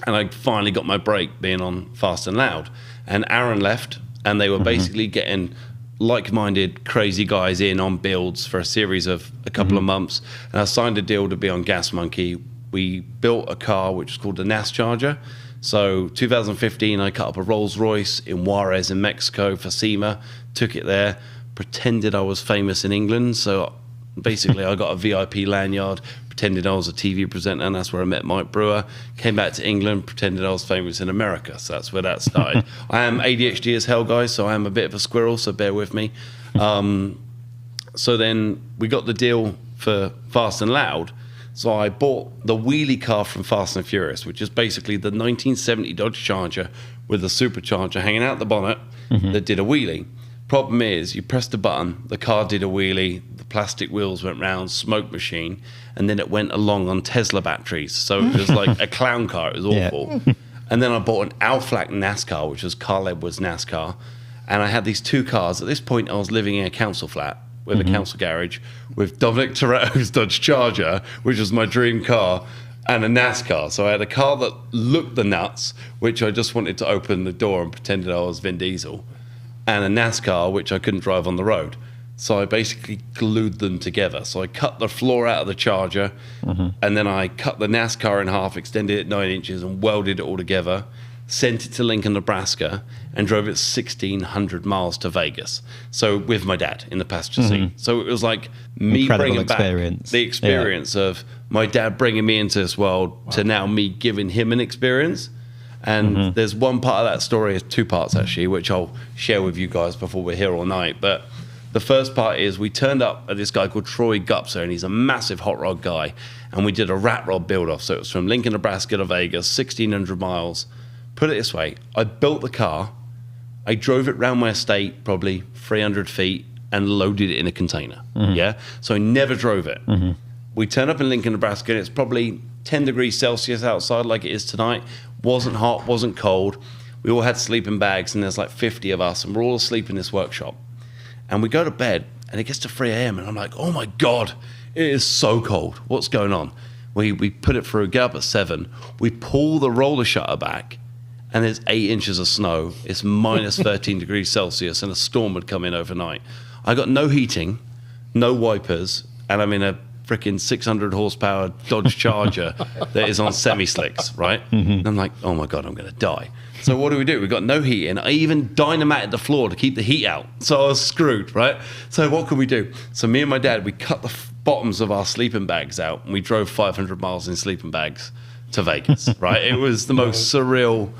And I finally got my break being on Fast and Loud. And Aaron left, and they were basically getting like-minded, crazy guys in on builds for a series of a couple of months. And I signed a deal to be on Gas Monkey. We built a car which was called the NAS Charger. So 2015, I cut up a Rolls Royce in Juarez in Mexico for SEMA, took it there, pretended I was famous in England. So basically I got a VIP lanyard, pretended I was a TV presenter, and that's where I met Mike Brewer. Came back to England, pretended I was famous in America. So that's where that started. I am ADHD as hell, guys, so I am a bit of a squirrel, so bear with me. So then we got the deal for Fast and Loud. So I bought the wheelie car from Fast and Furious, which is basically the 1970 Dodge Charger with a supercharger hanging out the bonnet that did a wheelie. Problem is, you pressed the button, the car did a wheelie, the plastic wheels went round, smoke machine, and then it went along on Tesla batteries. So it was like a clown car. It was awful. Yeah. And then I bought an Aflac NASCAR, which was Carl Edwards NASCAR. And I had these two cars. At this point, I was living in a council flat with a council garage with Dominic Toretto's Dodge Charger, which was my dream car, and a NASCAR. So I had a car that looked the nuts, which I just wanted to open the door and pretended I was Vin Diesel, and a NASCAR, which I couldn't drive on the road. So I basically glued them together. So I cut the floor out of the Charger, and then I cut the NASCAR in half, extended it 9 inches, and welded it all together, sent it to Lincoln, Nebraska, and drove it 1,600 miles to Vegas. So with my dad in the passenger seat. So it was like me Incredible bringing experience. back the experience of my dad bringing me into this world to now me giving him an experience. And there's one part of that story, two parts actually, which I'll share with you guys before we're here all night. But the first part is we turned up at this guy called Troy Gupser, and he's a massive hot rod guy. And we did a rat rod build-off. So it was from Lincoln, Nebraska to Vegas, 1,600 miles. Put it this way, I built the car, I drove it around my estate, probably 300 feet, and loaded it in a container. Yeah, so I never drove it. We turned up in Lincoln, Nebraska, and it's probably 10 degrees Celsius outside like it is tonight. Wasn't hot, wasn't cold. We all had sleeping bags, and there's like 50 of us, and we're all asleep in this workshop. And we go to bed, and it gets to 3 a.m., and I'm like, oh my God, it is so cold. What's going on? We put it through, get up at 7. We pull the roller shutter back, and there's 8 inches of snow. It's minus 13 degrees Celsius, and a storm would come in overnight. I got no heating, no wipers, and I'm in a freaking 600 horsepower Dodge Charger that is on semi-slicks, right? And I'm like, oh my God, I'm going to die. So what do? We got no heating. I even dynamited the floor to keep the heat out. So I was screwed, right? So what can we do? So me and my dad, we cut the bottoms of our sleeping bags out, and we drove 500 miles in sleeping bags to Vegas, right? It was the most surreal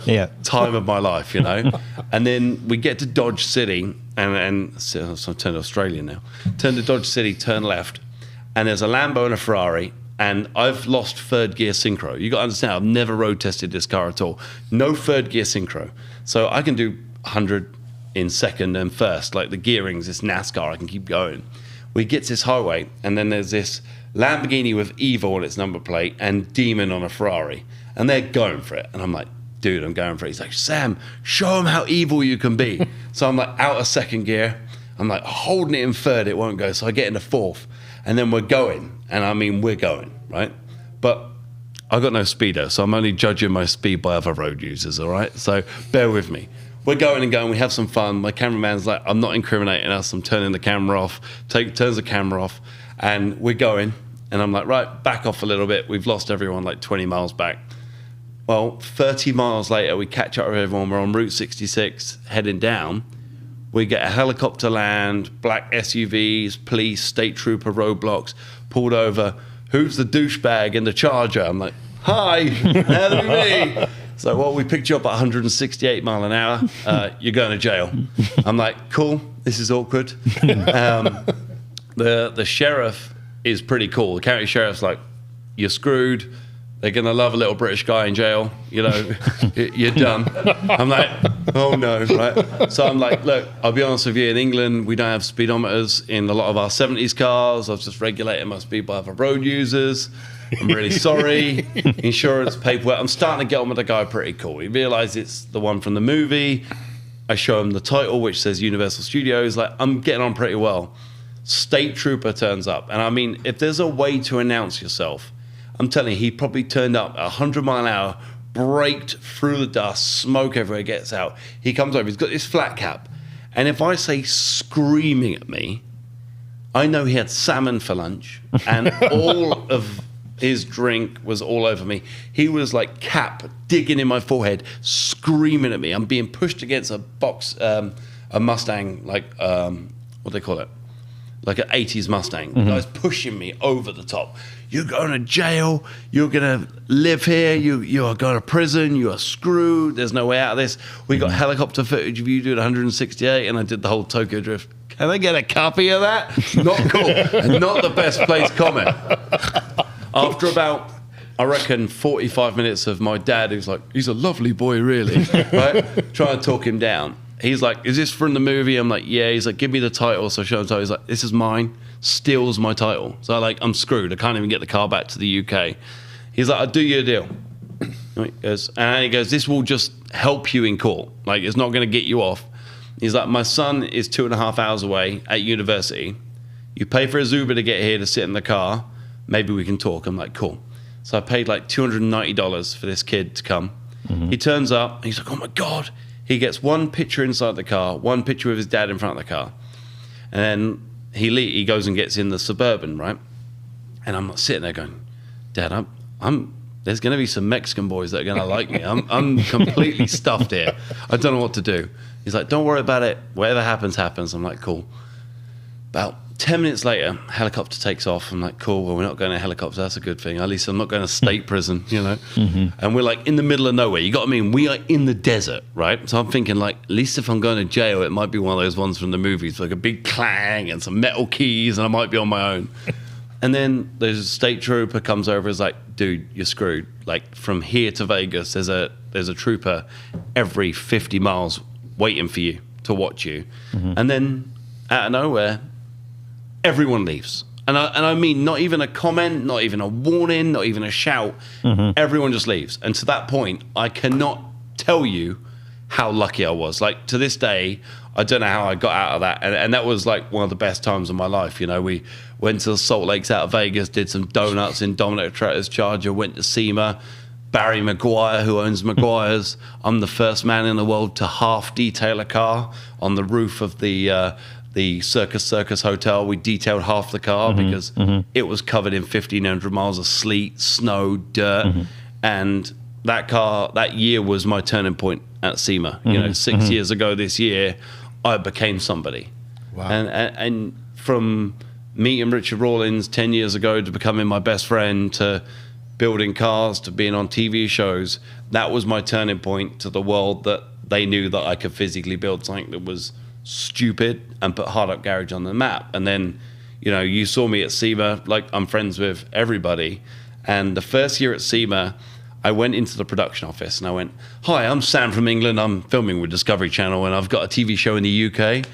time of my life, you know? And then we get to Dodge City, and so I turned Australian now. Turn to Dodge City, turn left, and there's a Lambo and a Ferrari, and I've lost third gear synchro. You got to understand, I've never road tested this car at all. No third gear synchro. So I can do 100 in second and first, like the gearings, this NASCAR, I can keep going. We get to this highway, and then there's this Lamborghini with Evil on its number plate and Demon on a Ferrari, and they're going for it. And I'm like, dude, I'm going for it. He's like, Sam, show them how evil you can be. So I'm like out of second gear. I'm like holding it in third, it won't go. So I get into fourth, and then we're going. And I mean, we're going, right? But I got no speedo, so I'm only judging my speed by other road users, all right? So bear with me. We're going and going, we have some fun. My cameraman's like, I'm not incriminating us, I'm turning the camera off, turns the camera off, and we're going. And I'm like, right, back off a little bit. We've lost everyone like 20 miles back. Well, 30 miles later, we catch up with everyone. We're on Route 66 heading down. We get a helicopter land, black SUVs, police, state trooper, roadblocks, pulled over. Who's the douchebag in the Charger? I'm like, hi, that'll be me. So, well, we picked you up at 168 mile an hour. You're going to jail. I'm like, cool, this is awkward. The sheriff is pretty cool. The county sheriff's like, you're screwed. They're going to love a little British guy in jail. You know, you're done. I'm like, oh no, right? So I'm like, look, I'll be honest with you. In England, we don't have speedometers in a lot of our 70s cars. I've just regulated my speed by other road users. I'm really sorry. Insurance, paperwork. I'm starting to get on with the guy pretty cool. He realizes it's the one from the movie. I show him the title, which says Universal Studios. Like, I'm getting on pretty well. State trooper turns up. And I mean, if there's a way to announce yourself, I'm telling you, he probably turned up at 100 mile an hour, braked through the dust, smoke everywhere, gets out. He comes over, he's got this flat cap. And if I say screaming at me, I know he had salmon for lunch and all of his drink was all over me. He was like cap digging in my forehead, screaming at me. I'm being pushed against a box, a Mustang, like, what do they call it? Like an 80s Mustang. The guy's pushing me over the top. You're going to jail. You're going to live here. You are going to prison. You are screwed. There's no way out of this. We got helicopter footage of you doing 168, and I did the whole Tokyo Drift. Can I get a copy of that? Not cool. And not the best placed comment. After about, I reckon, 45 minutes of my dad, who's like, he's a lovely boy, really, right? Trying to talk him down. He's like, is this from the movie? I'm like, yeah. He's like, give me the title. So I show him the title. He's like, this is mine. Steals my title. So I'm screwed. I can't even get the car back to the UK. He's like, I'll do you a deal. He goes, this will just help you in court. Like, it's not going to get you off. He's like, my son is 2.5 hours away at university. You pay for his Uber to get here to sit in the car. Maybe we can talk. I'm like, cool. So I paid like $290 for this kid to come. He turns up. And he's like, oh my God. He gets one picture inside the car, one picture of his dad in front of the car. And then he goes and gets in the Suburban, right? And I'm sitting there going, Dad, there's going to be some Mexican boys that are going to like me. I'm completely stuffed here. I don't know what to do. He's like, don't worry about it. Whatever happens, happens. I'm like, cool. About 10 minutes later, helicopter takes off. I'm like, cool, well, we're not going to helicopter. That's a good thing. At least I'm not going to state prison, you know. And we're like in the middle of nowhere. You got what I mean? We are in the desert, right? So I'm thinking like, at least if I'm going to jail, it might be one of those ones from the movies, like a big clang and some metal keys, and I might be on my own. And then there's a state trooper comes over and is like, dude, you're screwed. Like from here to Vegas, there's a trooper every 50 miles waiting for you to watch you. And then out of nowhere, everyone leaves. And I mean, not even a comment, not even a warning, not even a shout. Everyone just leaves. And to that point, I cannot tell you how lucky I was. Like to this day, I don't know how I got out of that. And that was like one of the best times of my life. You know, we went to the Salt Lakes out of Vegas, did some donuts in Dominic Toretto's Charger, went to SEMA. Barry Maguire, who owns Maguire's. I'm the first man in the world to half detail a car on the roof of the Circus Hotel. We detailed half the car because it was covered in 1,500 miles of sleet, snow, dirt. And that year was my turning point at SEMA. You know, 6 years ago this year, I became somebody. Wow. And from meeting Richard Rawlins 10 years ago to becoming my best friend to building cars to being on TV shows, that was my turning point to the world that they knew that I could physically build something that was stupid and put Hard Up Garage on the map. And then, you know, you saw me at SEMA, like I'm friends with everybody. And the first year at SEMA, I went into the production office and I went, hi, I'm Sam from England. I'm filming with Discovery Channel and I've got a TV show in the UK.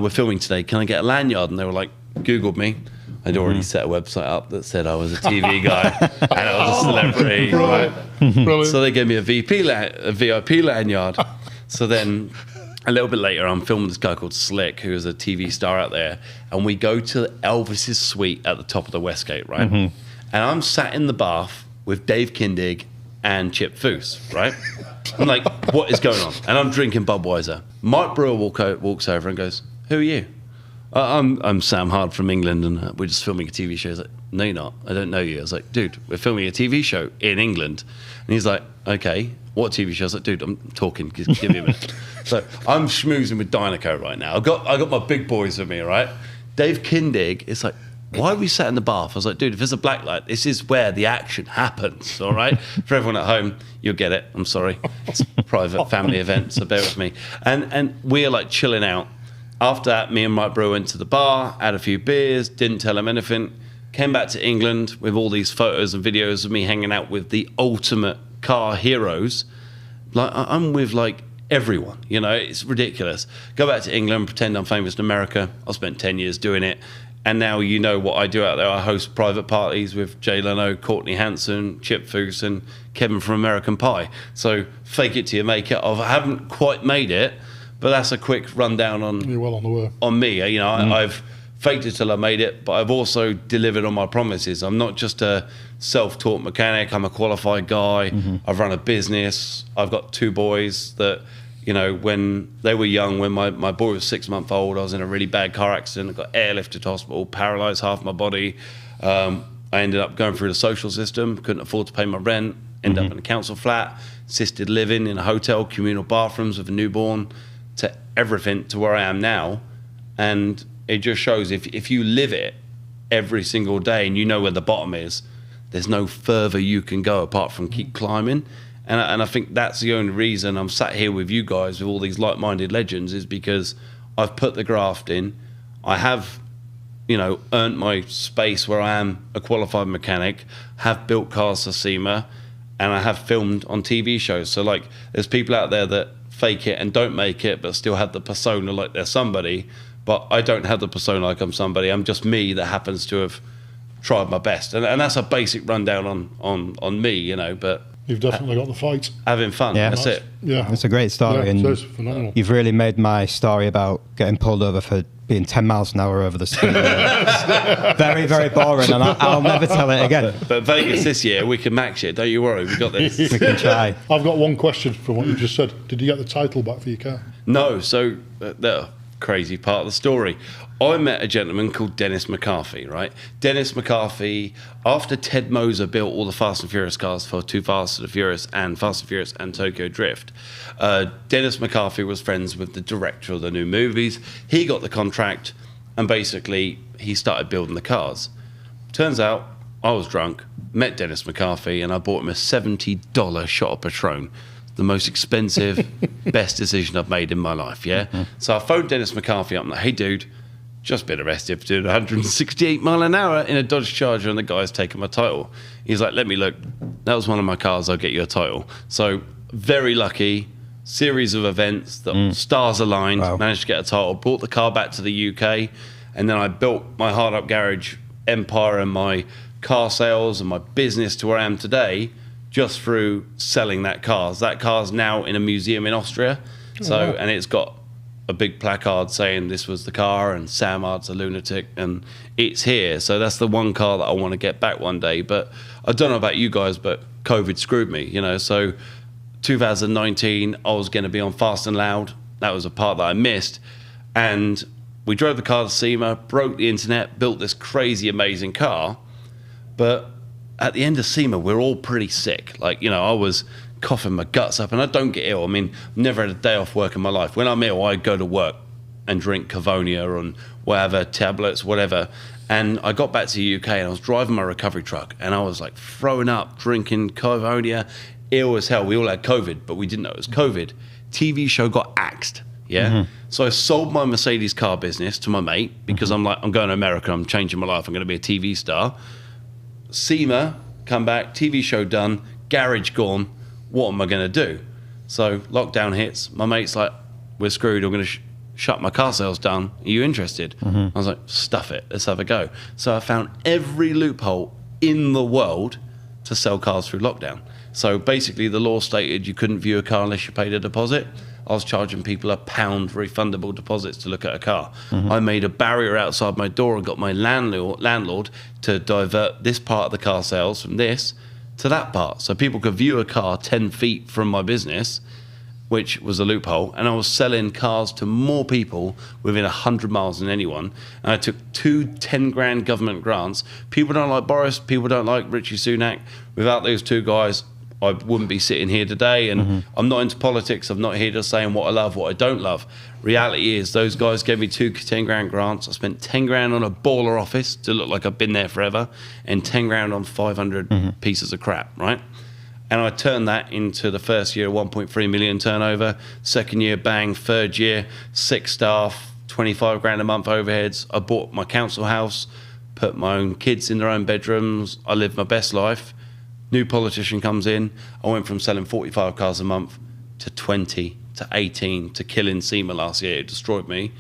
We're filming today. Can I get a lanyard? And they were like, Googled me. I'd already set a website up that said I was a TV guy and I was a celebrity. Right? So they gave me a VIP lanyard. So then a little bit later, I'm filming this guy called Slick, who is a TV star out there. And we go to Elvis's suite at the top of the Westgate, right? And I'm sat in the bath with Dave Kindig and Chip Foose, right? I'm like, what is going on? And I'm drinking Budweiser. Mike Brewer walks over and goes, who are you? I'm Sam Hard from England, and we're just filming a TV show. He's like, no, you're not. I don't know you. I was like, dude, we're filming a TV show in England. And he's like, okay, what TV show? I was like, dude, I'm talking. Give me a minute. So I'm schmoozing with Dynaco right now. I got my big boys with me, right? Dave Kindig is like, why are we sat in the bath? I was like, dude, if there's a black light, this is where the action happens, all right? For everyone at home, you'll get it. I'm sorry. It's a private family event, so bear with me. And we're like chilling out. After that, me and Mike Brewer went to the bar, had a few beers, didn't tell him anything, came back to England with all these photos and videos of me hanging out with the ultimate car heroes. Like, I'm with like everyone, you know, it's ridiculous. Go back to England, pretend I'm famous in America. I spent 10 years doing it. And now you know what I do out there. I host private parties with Jay Leno, Courtney Hanson, Chip Foose, and Kevin from American Pie. So fake it till you make it. I haven't quite made it, but that's a quick rundown on You're well on the way. On me. You know, I've faked it till I made it, but I've also delivered on my promises. I'm not just a self-taught mechanic. I'm a qualified guy. I've run a business. I've got 2 boys that, you know, when they were young, when my boy was 6 months old, I was in a really bad car accident. I got airlifted to hospital, paralyzed half my body. I ended up going through the social system, couldn't afford to pay my rent, ended up in a council flat, assisted living in a hotel, communal bathrooms with a newborn, to everything to where I am now. And it just shows if you live it every single day and you know where the bottom is, there's no further you can go apart from keep climbing. And I think that's the only reason I'm sat here with you guys, with all these like-minded legends, is because I've put the graft in. I have, you know, earned my space where I am a qualified mechanic, have built cars for SEMA, and I have filmed on TV shows. So, like, there's people out there that fake it and don't make it, but still have the persona like they're somebody. But I don't have the persona like I'm somebody. I'm just me that happens to have tried my best. And that's a basic rundown on me, you know, but... You've definitely got the fight. Having fun, that's it. Yeah. It's a great story. Yeah, and it's phenomenal. You've really made my story about getting pulled over for being 10 miles an hour over the speed limit very, very boring, and I'll never tell it again. But Vegas this year, we can max it. Don't you worry, we got this. We can try. I've got one question from what you just said. Did you get the title back for your car? No, so the crazy part of the story. I met a gentleman called Dennis McCarthy, right? Dennis McCarthy, after Ted Moser built all the Fast and Furious cars for Too Fast and the Furious and Tokyo Drift, Dennis McCarthy was friends with the director of the new movies. He got the contract. And basically, he started building the cars. Turns out, I was drunk, met Dennis McCarthy, and I bought him a $70 shot of Patron. The most expensive, best decision I've made in my life, yeah? So I phoned Dennis McCarthy up. I'm like, hey, dude, just been arrested for doing 168 mile an hour in a Dodge Charger, and the guy's taken my title. He's like, let me look. That was one of my cars. I'll get you a title. So very lucky. Series of events that stars aligned. Wow. Managed to get a title. Brought the car back to the UK, and then I built my hard up garage empire and my car sales and my business to where I am today just through selling that car. That car's now in a museum in Austria. So, and it's got a big placard saying this was the car and Sam Ard's a lunatic, and it's here. So that's the one car that I want to get back one day. But I don't know about you guys, but COVID screwed me, you know. So 2019, I was going to be on Fast and Loud. That was a part that I missed. And we drove the car to SEMA, broke the internet, built this crazy, amazing car. But at the end of SEMA, we're all pretty sick. Like, you know, I was coughing my guts up, and I don't get ill. I mean, I've never had a day off work in my life. When I'm ill, I go to work and drink Cavonia and whatever, tablets, whatever. And I got back to the UK, and I was driving my recovery truck, and I was like throwing up, drinking Cavonia, ill as hell. We all had COVID, but we didn't know it was COVID. TV show got axed. Yeah. So I sold my Mercedes car business to my mate because I'm like, I'm going to America. I'm changing my life. I'm going to be a TV star. SEMA, come back, TV show done, garage gone. What am I going to do? So lockdown hits. My mate's like, we're screwed. I'm going to shut my car sales down. Are you interested? I was like, stuff it. Let's have a go. So I found every loophole in the world to sell cars through lockdown. So basically the law stated you couldn't view a car unless you paid a deposit. I was charging people £1 refundable deposits to look at a car. I made a barrier outside my door and got my landlord to divert this part of the car sales from this to that part. So people could view a car 10 feet from my business, which was a loophole. And I was selling cars to more people within 100 miles than anyone. And I took 2 10-grand government grants. People don't like Boris. People don't like Richie Sunak. Without those two guys, I wouldn't be sitting here today. And I'm not into politics. I'm not here just saying what I love, what I don't love. Reality is those guys gave me 2 10-grand grants. I spent 10 grand on a baller office to look like I've been there forever, and 10 grand on 500 pieces of crap, right? And I turned that into the first year 1.3 million turnover, second year bang, third year 6 staff, 25 grand a month overheads. I bought my council house, put my own kids in their own bedrooms. I lived my best life. New politician comes in. I went from selling 45 cars a month to 20 to 18 to killing SEMA last year. It destroyed me.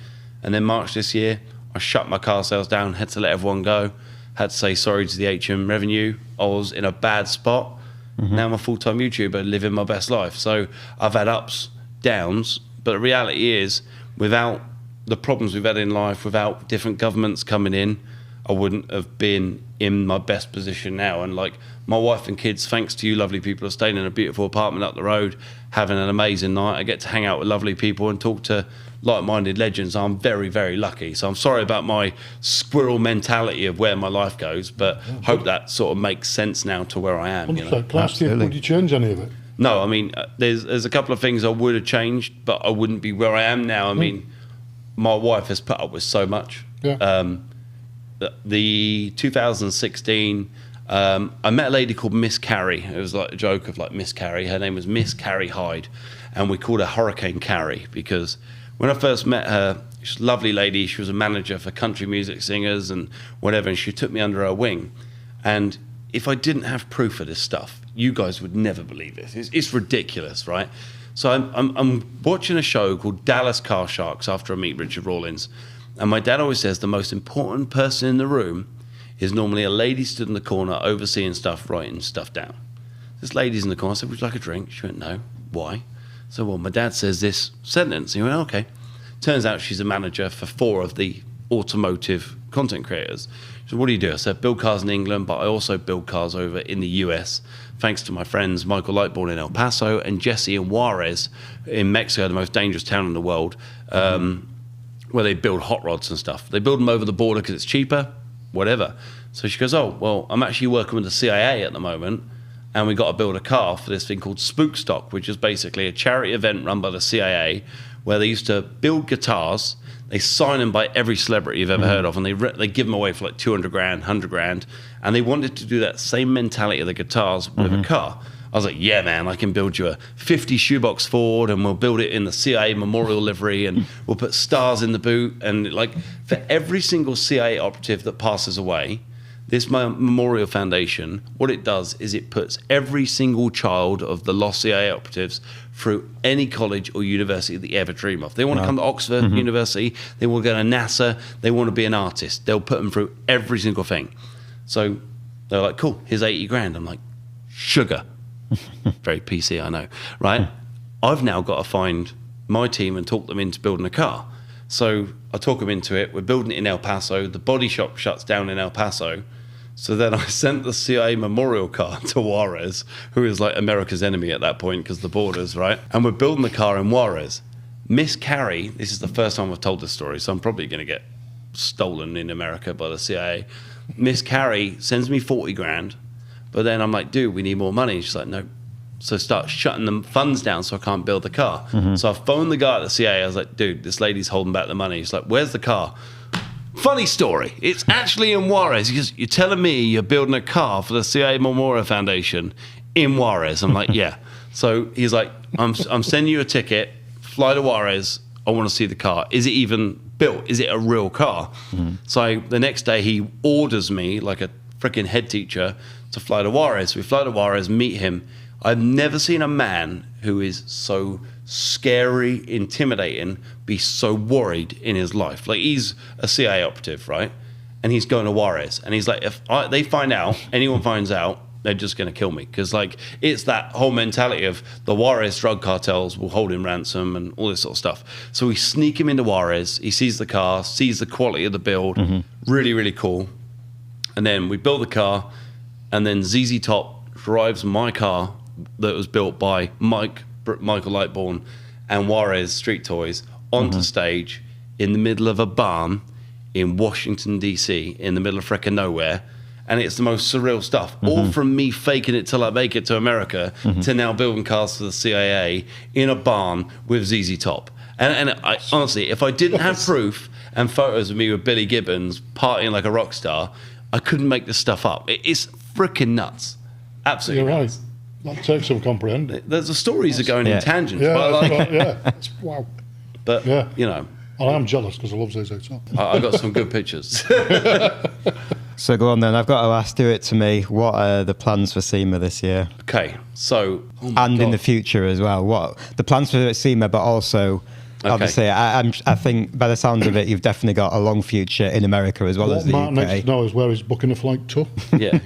And then March this year, I shut my car sales down, had to let everyone go, had to say sorry to the HM revenue. I was in a bad spot. Now I'm a full-time YouTuber, living my best life. So I've had ups, downs, but the reality is, without the problems we've had in life, without different governments coming in, I wouldn't have been in my best position now. And like my wife and kids, thanks to you lovely people, are staying in a beautiful apartment up the road, having an amazing night. I get to hang out with lovely people and talk to like-minded legends. I'm very, very lucky. So I'm sorry about my squirrel mentality of where my life goes, but hope that sort of makes sense now to where I am. You know? Can I ask you, would you change any of it? No, I mean, there's a couple of things I would have changed, but I wouldn't be where I am now. I mean, my wife has put up with so much. The 2016, I met a lady called Miss Carrie. It was like a joke of like Miss Carrie. Her name was Miss Carrie Hyde, and we called her Hurricane Carrie because when I first met her, she's a lovely lady. She was a manager for country music singers and whatever, and she took me under her wing. And if I didn't have proof of this stuff, you guys would never believe it. It's ridiculous, right? So I'm watching a show called Dallas Car Sharks after I meet Richard Rawlins. And my dad always says the most important person in the room is normally a lady stood in the corner overseeing stuff, writing stuff down. This lady's in the corner. I said, would you like a drink? She went, no. Why? So, well, my dad says this sentence. He went, okay. Turns out she's a manager for 4 of the automotive content creators. She said, what do you do? I said, build cars in England, but I also build cars over in the US, thanks to my friends Michael Lightbourne in El Paso and Jesse in Juarez in Mexico, the most dangerous town in the world, where they build hot rods and stuff. They build them over the border because it's cheaper, whatever. So she goes, oh, well, I'm actually working with the CIA at the moment, and we got to build a car for this thing called Spook Stock, which is basically a charity event run by the CIA where they used to build guitars. They sign them by every celebrity you've ever heard of, and they give them away for like 200 grand, 100 grand. And they wanted to do that same mentality of the guitars with a car. I was like, yeah, man, I can build you a 50 shoebox Ford, and we'll build it in the CIA memorial livery, and we'll put stars in the boot. And like, for every single CIA operative that passes away, this memorial foundation, what it does is it puts every single child of the lost CIA operatives through any college or university that you ever dream of. They want to come to Oxford University, they want to go to NASA, they want to be an artist. They'll put them through every single thing. So they're like, cool, here's 80 grand. I'm like, sugar. Very PC, I know, right? I've now got to find my team and talk them into building a car. So I talk them into it. We're building it in El Paso. The body shop shuts down in El Paso. So then I sent the CIA memorial car to Juarez, who is like America's enemy at that point because the borders, right? And we're building the car in Juarez. Miss Carrie, this is the first time I've told this story, so I'm probably going to get stolen in America by the CIA. Miss Carrie sends me 40 grand. But then I'm like, dude, we need more money. She's like, no. So start shutting the funds down so I can't build the car. So I phoned the guy at the CIA. I was like, dude, this lady's holding back the money. He's like, where's the car? Funny story. It's actually in Juarez. He goes, you're telling me you're building a car for the CIA Memorial Foundation in Juarez? I'm like, yeah. So he's like, I'm sending you a ticket. Fly to Juarez. I want to see the car. Is it even built? Is it a real car? So the next day he orders me like a freaking head teacher to fly to Juarez. We fly to Juarez, meet him. I've never seen a man who is so scary, intimidating, be so worried in his life. Like, he's a CIA operative, right? And he's going to Juarez. And he's like, if they find out, anyone finds out, they're just going to kill me. Because, like, it's that whole mentality of the Juarez drug cartels will hold him ransom and all this sort of stuff. So we sneak him into Juarez. He sees the car, sees the quality of the build. Really, really cool. And then we build the car. And then ZZ Top drives my car that was built by Michael Lightbourne and Juarez Street Toys onto stage in the middle of a barn in Washington, D.C., in the middle of frickin' nowhere. And it's the most surreal stuff. All from me faking it till I make it to America to now building cars for the CIA in a barn with ZZ Top. And I, honestly, if I didn't have proof and photos of me with Billy Gibbons partying like a rock star, I couldn't make this stuff up. It's freaking nuts. Absolutely. You're nuts. right. That takes some comprehending. The stories are going in tangents. Yeah, but wow. But, you know. And I'm jealous because I love ZZ Top. I got some good pictures. So go on then. I've got to ask, do it to me. What are the plans for SEMA this year? Okay, so... and in the future as well. What the plans for SEMA, but also... Obviously, I think by the sounds of it, you've definitely got a long future in America as well as the Mark UK. needs to know is where he's booking a flight to. Yeah,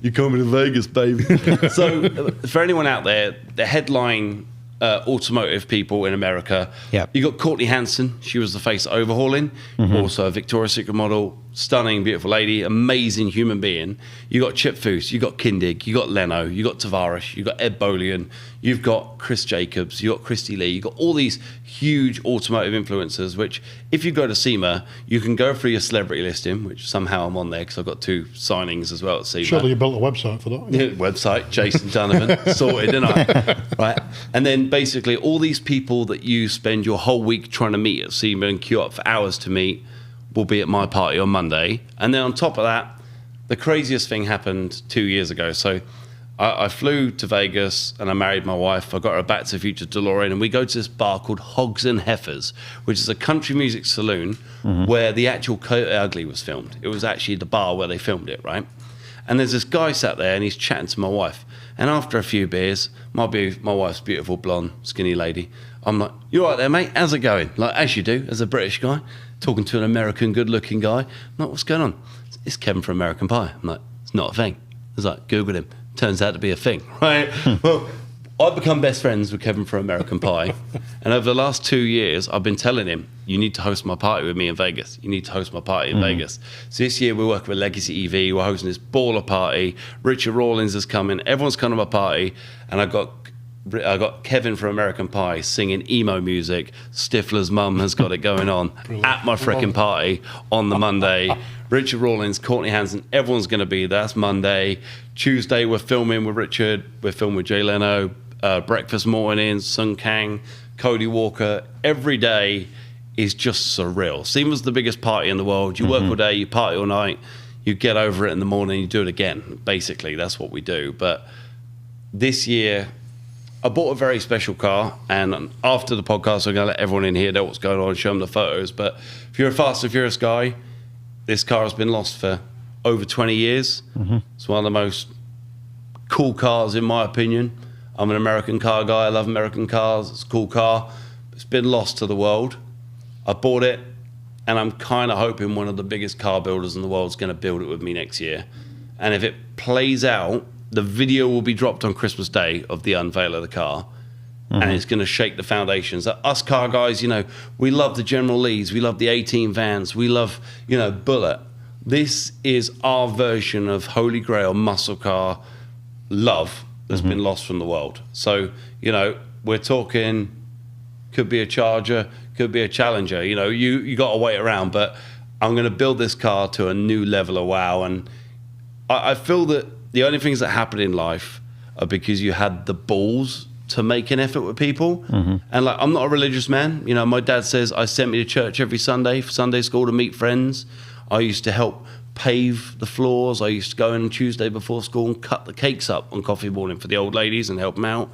you're coming to Vegas, baby. So, for anyone out there, the headline automotive people in America, you got Courtney Hanson. She was the face of Overhauling, also a Victoria's Secret model, stunning, beautiful lady, amazing human being. You got Chip Foose, you got Kindig, you got Leno, you got Tavares, you got Ed Bolian, you've got Chris Jacobs, you got Christy Lee, you got all these huge automotive influencers, which if you go to SEMA, you can go through your celebrity listing, which somehow I'm on there because I've got 2 signings as well at SEMA. Surely you built a website for that. Yeah, website, Jason Donovan, sorted, didn't I? Right. And then basically all these people that you spend your whole week trying to meet at SEMA and queue up for hours to meet will be at my party on Monday. And then on top of that, the craziest thing happened 2 years ago. So I flew to Vegas and I married my wife. I got her Back to the Future DeLorean, and we go to this bar called Hogs and Heifers, which is a country music saloon where the actual Coyote Ugly was filmed. It was actually the bar where they filmed it, right? And there's this guy sat there and he's chatting to my wife. And after a few beers, my wife's beautiful, blonde, skinny lady, I'm like, you all right there, mate? How's it going? Like, as you do, as a British guy, talking to an American good-looking guy. I'm like, what's going on? It's Kevin from American Pie. I'm like, it's not a thing. I was like, Google him. Turns out to be a thing, right? Well, I've become best friends with Kevin from American Pie. And over the last 2 years, I've been telling him, you need to host my party with me in Vegas. You need to host my party in Vegas. So this year we're working with Legacy EV. We're hosting this baller party. Richard Rawlins is coming. Everyone's coming to my party. And I got Kevin from American Pie singing emo music. Stifler's mum has got it going on at my freaking party on the Monday. Richard Rawlins, Courtney Hanson, everyone's going to be there. That's Monday. Tuesday, we're filming with Richard. We're filming with Jay Leno. Breakfast Mornings, Sung Kang, Cody Walker. Every day is just surreal. SEMA's the biggest party in the world. You work all day, you party all night, you get over it in the morning, you do it again. Basically, that's what we do. But this year, I bought a very special car, and after the podcast, I'm going to let everyone in here know what's going on, show them the photos. But if you're a Fast and Furious guy, this car has been lost for over 20 years. It's one of the most cool cars, in my opinion. I'm an American car guy. I love American cars. It's a cool car. It's been lost to the world. I bought it, and I'm kind of hoping one of the biggest car builders in the world is going to build it with me next year. And if it plays out, the video will be dropped on Christmas Day of the unveil of the car, and it's going to shake the foundations. Us car guys, you know, we love the General Lees, we love the 18 vans, we love, you know, Bullet. This is our version of Holy Grail muscle car love that's been lost from the world. So, you know, we're talking, could be a Charger, could be a Challenger. You know, you got to wait around, but I'm going to build this car to a new level of wow. And I feel that the only things that happen in life are because you had the balls to make an effort with people. And like, I'm not a religious man. You know, my dad says I sent me to church every Sunday for Sunday school to meet friends. I used to help pave the floors. I used to go in Tuesday before school and cut the cakes up on coffee morning for the old ladies and help them out.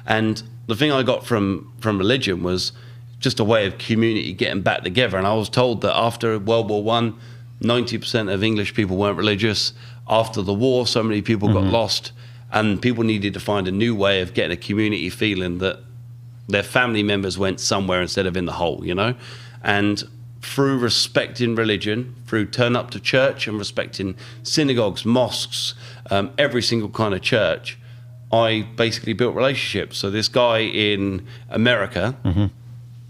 And the thing I got from religion was just a way of community getting back together. And I was told that after World War I, 90% of English people weren't religious. After the war, so many people got lost, and people needed to find a new way of getting a community feeling that their family members went somewhere instead of in the hole, you know? And through respecting religion, through turn up to church and respecting synagogues, mosques, every single kind of church, I basically built relationships. So this guy in America,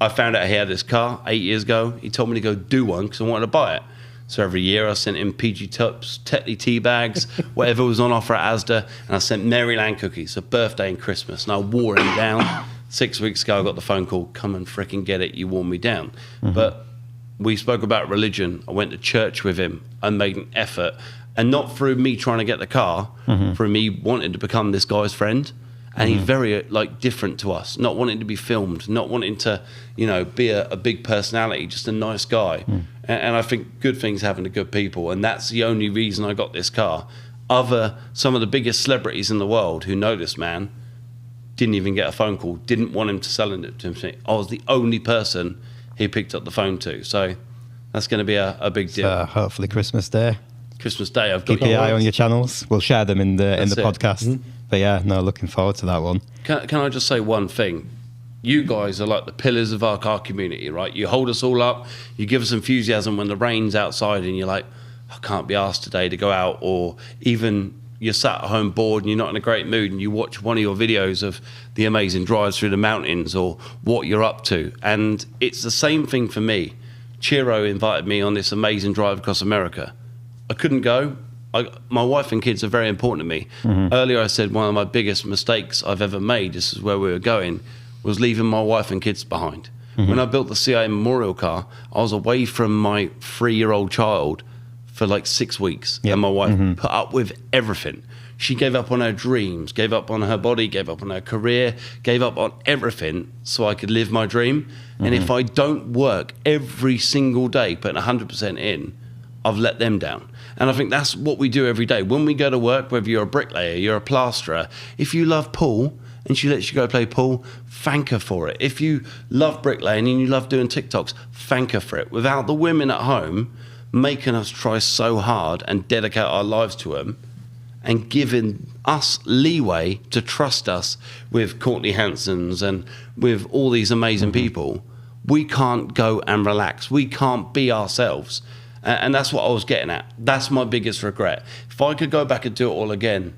I found out he had this car 8 years ago. He told me to go do one because I wanted to buy it. So every year I sent him PG Tups, Tetley tea bags, whatever was on offer at Asda, and I sent Maryland cookies for birthday and Christmas. And I wore him down. 6 weeks ago I got the phone call, come and fricking get it, you wore me down. But we spoke about religion. I went to church with him and made an effort. And not through me trying to get the car, through me wanting to become this guy's friend. And he's very like different to us, not wanting to be filmed, not wanting to, you know, be a big personality, just a nice guy. And I think good things happen to good people, and that's the only reason I got this car. Some of the biggest celebrities in the world who know this man didn't even get a phone call, didn't want him to sell it to him. I was the only person he picked up the phone to. So that's going to be a big deal. Hopefully Christmas Day. Christmas Day, I've got keep your eye on your channels. We'll share them in the podcast. Mm-hmm. But yeah, no, looking forward to that one. Can I just say one thing? You guys are like the pillars of our car community, right? You hold us all up. You give us enthusiasm when the rain's outside and you're like, I can't be asked today to go out. Or even you're sat at home bored and you're not in a great mood and you watch one of your videos of the amazing drives through the mountains or what you're up to. And it's the same thing for me. Chiro invited me on this amazing drive across America. I couldn't go. My wife and kids are very important to me. Earlier I said one of my biggest mistakes I've ever made, this is where we were going, was leaving my wife and kids behind. When I built the CIA Memorial car, I was away from my 3-year-old child for like 6 weeks. And my wife put up with everything. She gave up on her dreams, gave up on her body, gave up on her career, gave up on everything so I could live my dream. And if I don't work every single day, putting 100% in, I've let them down. And I think that's what we do every day. When we go to work, whether you're a bricklayer, you're a plasterer, if you love pool and she lets you go play pool, thank her for it. If you love bricklaying and you love doing TikToks, thank her for it. Without the women at home making us try so hard and dedicate our lives to them and giving us leeway to trust us with Courtney Hansons and with all these amazing people, we can't go and relax. We can't be ourselves. And that's what I was getting at. That's my biggest regret. If I could go back and do it all again,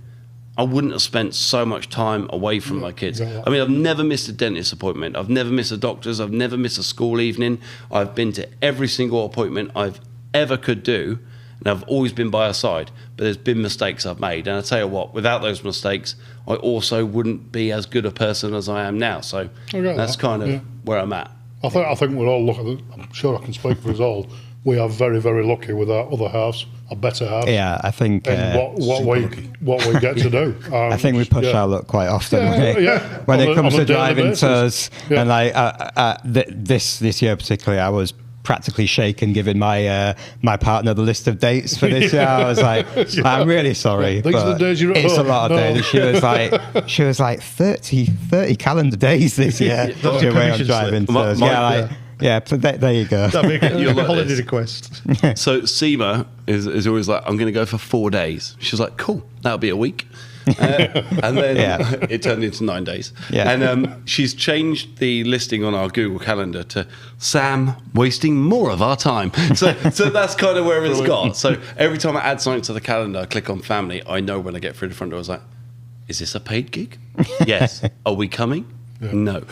I wouldn't have spent so much time away from my kids. I mean, I've never missed a dentist appointment. I've never missed a doctor's. I've never missed a school evening. I've been to every single appointment I've ever could do, and I've always been by her side. But there's been mistakes I've made. And I tell you what, without those mistakes, I also wouldn't be as good a person as I am now. So that's kind of where I'm at. I think we're all looking. I'm sure I can speak for us all. we are very, very lucky with our other halves, our better halves. Yeah, I think what we get to do. I think we push our luck quite often when it comes to driving tours. Yeah. And like this year particularly, I was practically shaken giving my partner the list of dates for this year. I was like, I'm really sorry, These are the days you're at it's home. a lot of days. She was like 30 calendar days this year. Your way on driving tours. There you go. You're like holiday this. request. So Seema is always like, I'm going to go for 4 days. She's like, cool, that'll be a week. And then it turned into 9 days. Yeah. And she's changed the listing on our Google Calendar to Sam wasting more of our time. So that's kind of where it's got. So every time I add something to the calendar, I click on family, I know when I get through the front door, I was like, is this a paid gig? Yes. Are we coming? Yeah. No.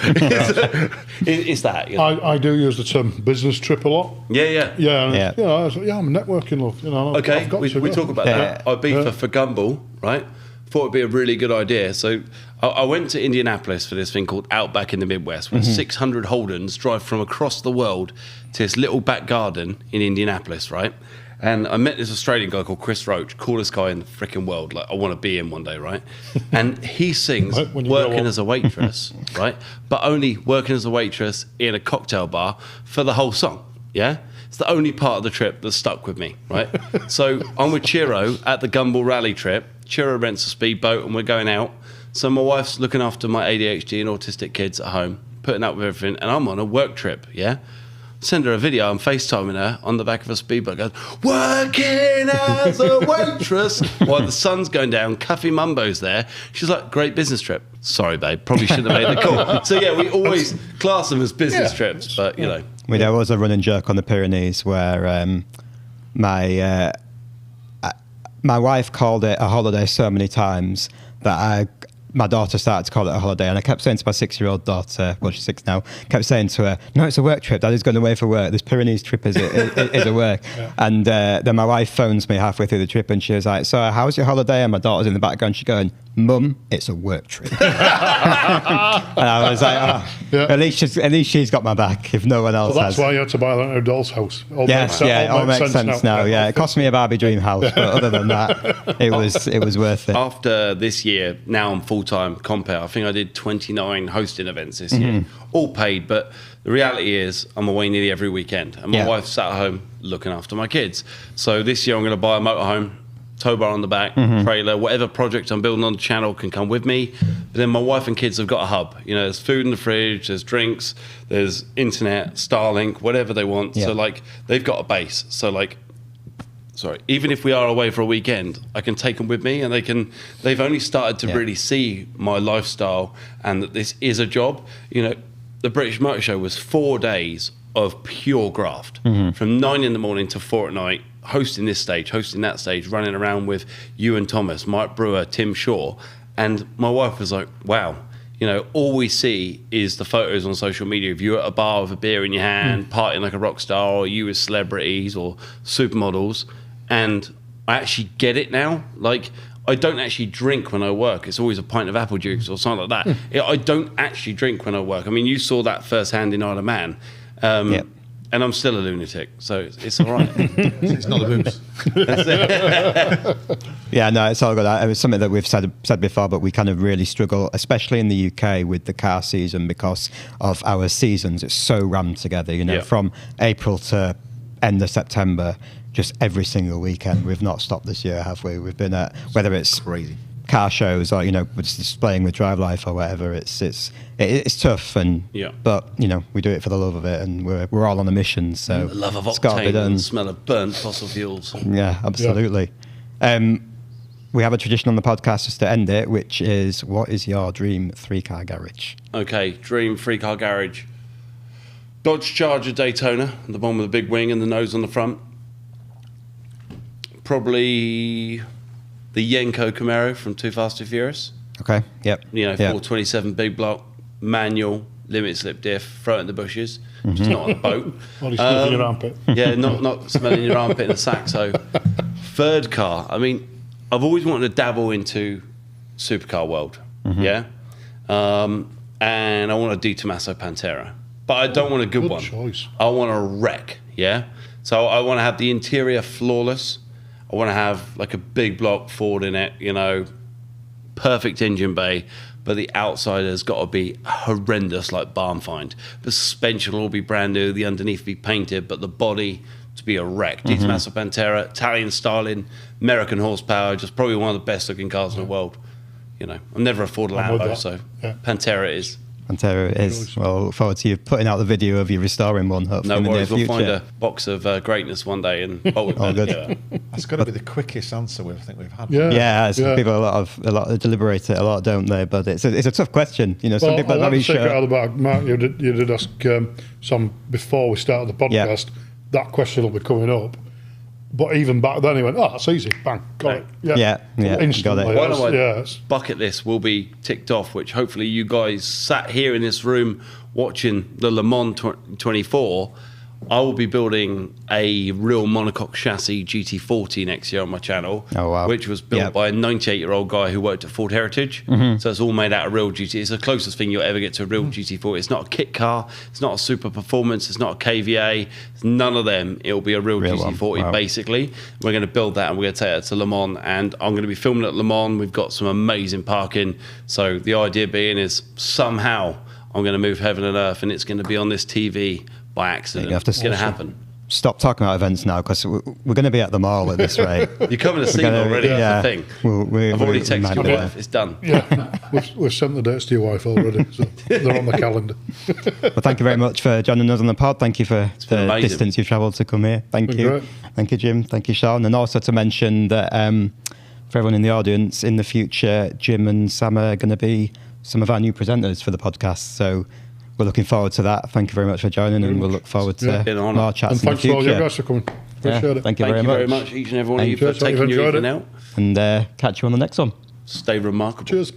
It's that. You know? I do use the term business trip a lot. Yeah. I'm networking, love. Okay, we talk about that. I've been for Gumball, right? Thought it'd be a really good idea. So I went to Indianapolis for this thing called Outback in the Midwest, where 600 Holdens drive from across the world to this little back garden in Indianapolis, right? And I met this Australian guy called Chris Roach, coolest guy in the freaking world. Like, I want to be him one day, right? And he sings working as a waitress, right? But only working as a waitress in a cocktail bar for the whole song, yeah? It's the only part of the trip that stuck with me, right? So I'm with Chiro at the Gumball Rally trip. Chiro rents a speedboat and we're going out. So my wife's looking after my ADHD and autistic kids at home, putting up with everything, and I'm on a work trip, yeah? Send her a video, I'm FaceTiming her on the back of a speedboat, goes, working as a waitress, while the sun's going down, Cuffy Mumbo's there. She's like, great business trip. Sorry, babe, probably shouldn't have made the call. So yeah, we always class them as business trips, but you know. There was a running joke on the Pyrenees where my wife called it a holiday so many times that my daughter started to call it a holiday, and I kept saying to my 6-year-old daughter, well, she's 6 now, kept saying to her, no, it's a work trip. Daddy's going away for work. This Pyrenees trip is a work. Yeah. And then my wife phones me halfway through the trip, and she was like, so how's your holiday? And my daughter's in the background. She's going, Mum, it's a work trip. And I was like, at least she's got my back if no one else that's has. Why you had to buy that doll's house. It all makes sense now. Yeah, it cost me a Barbie dream house, but other than that, it was worth it. After this year, now I'm full-time compere. I think I did 29 hosting events this year, all paid, but the reality is I'm away nearly every weekend, and my wife's sat at home looking after my kids. So this year I'm going to buy a motorhome, tow bar on the back, trailer, whatever project I'm building on the channel can come with me. But then my wife and kids have got a hub. You know, there's food in the fridge, there's drinks, there's internet, Starlink, whatever they want. So like they've got a base. So like, even if we are away for a weekend, I can take them with me, and they've only started to really see my lifestyle and that this is a job. You know, the British Motor Show was 4 days of pure graft, from 9 in the morning to 4 at night, hosting this stage, hosting that stage, running around with you and Thomas, Mike Brewer, Tim Shaw. And my wife was like, wow, you know, all we see is the photos on social media of you at a bar with a beer in your hand, partying like a rock star, or you with celebrities or supermodels. And I actually get it now. Like, I don't actually drink when I work. It's always a pint of apple juice or something like that. I don't actually drink when I work. I mean, you saw that firsthand in Isle of Man. And I'm still a lunatic, so it's all right. It's not the booze. Yeah, no, it's all good. It was something that we've said before, but we kind of really struggle, especially in the UK, with the car season because of our seasons. It's so rammed together, you know, from April to end of September, just every single weekend. We've not stopped this year, have we? We've been at, whether it's crazy car shows or, you know, just displaying with DriveLife or whatever. It's tough, and but you know, we do it for the love of it, and we're all on a mission. So the love of octane and the smell of burnt fossil fuels. Yeah, absolutely. We have a tradition on the podcast just to end it, which is, what is your dream 3-car garage? Okay, dream 3-car garage. Dodge Charger Daytona, the one with the big wing and the nose on the front. Probably the Yenko Camaro from Too Fast, Too Furious. Okay, yep. You know, 427 big block, manual, limit slip diff, throw it in the bushes. Just not on the boat. Well, smelling your armpit. Yeah, not smelling your armpit in a sack. So, third car. I mean, I've always wanted to dabble into supercar world. Yeah. And I want a Di Tommaso Pantera. But I don't want a good one. Choice. I want a wreck. Yeah. So I want to have the interior flawless. I want to have like a big block Ford in it, you know, perfect engine bay, but the outside has got to be horrendous, like barn find. The suspension will all be brand new, the underneath be painted, but the body to be a wreck. Masso Pantera, Italian styling, American horsepower, just probably one of the best looking cars in the world. You know, I've never afforded a Lambo, so Pantera it is. Pantera it is. Well, I look forward to you putting out the video of you restoring one, hopefully. No worries, we'll find a box of greatness one day and bolt it back together. That's got to be the quickest answer we've had. People a lot deliberate it, a lot don't they? But it's a tough question. You know, some people are very sure. Out of the bag, Mark, you did ask some before we started the podcast. That question will be coming up. But even back then, he went, "Oh, that's easy, bang, got it." Yeah, instantly. Got it. One of my bucket lists will be ticked off, which hopefully you guys sat here in this room watching the Le Mans 24. I will be building a real monocoque chassis GT40 next year on my channel, which was built by a 98-year-old guy who worked at Ford Heritage. So it's all made out of real GT. It's the closest thing you'll ever get to a real GT40. It's not a kit car. It's not a super performance. It's not a KVA. It's none of them. It'll be a real GT40 basically. We're going to build that and we're going to take that to Le Mans. And I'm going to be filming at Le Mans. We've got some amazing parking. So the idea being is somehow I'm going to move heaven and earth and it's going to be on this TV by accident. It's going to happen. Stop talking about events now because we're going to be at the mall at this rate. You're coming to see me already. That's the thing. I've already texted your wife. It's done. Yeah, we've sent the dates to your wife already, so they're on the calendar. Well, thank you very much for joining us on the pod. Thank you for the distance you've travelled to come here. Thank you. Great. Thank you, Jim. Thank you, Sean. And also to mention that for everyone in the audience, in the future, Jim and Sam are going to be some of our new presenters for the podcast. So we're looking forward to that. Thank you very much for joining, and we'll look forward to more chats in the future. And thanks for all you guys for coming. Appreciate it. Thank you very much. Each and every one of you, for taking your evening out. And catch you on the next one. Stay remarkable. Cheers.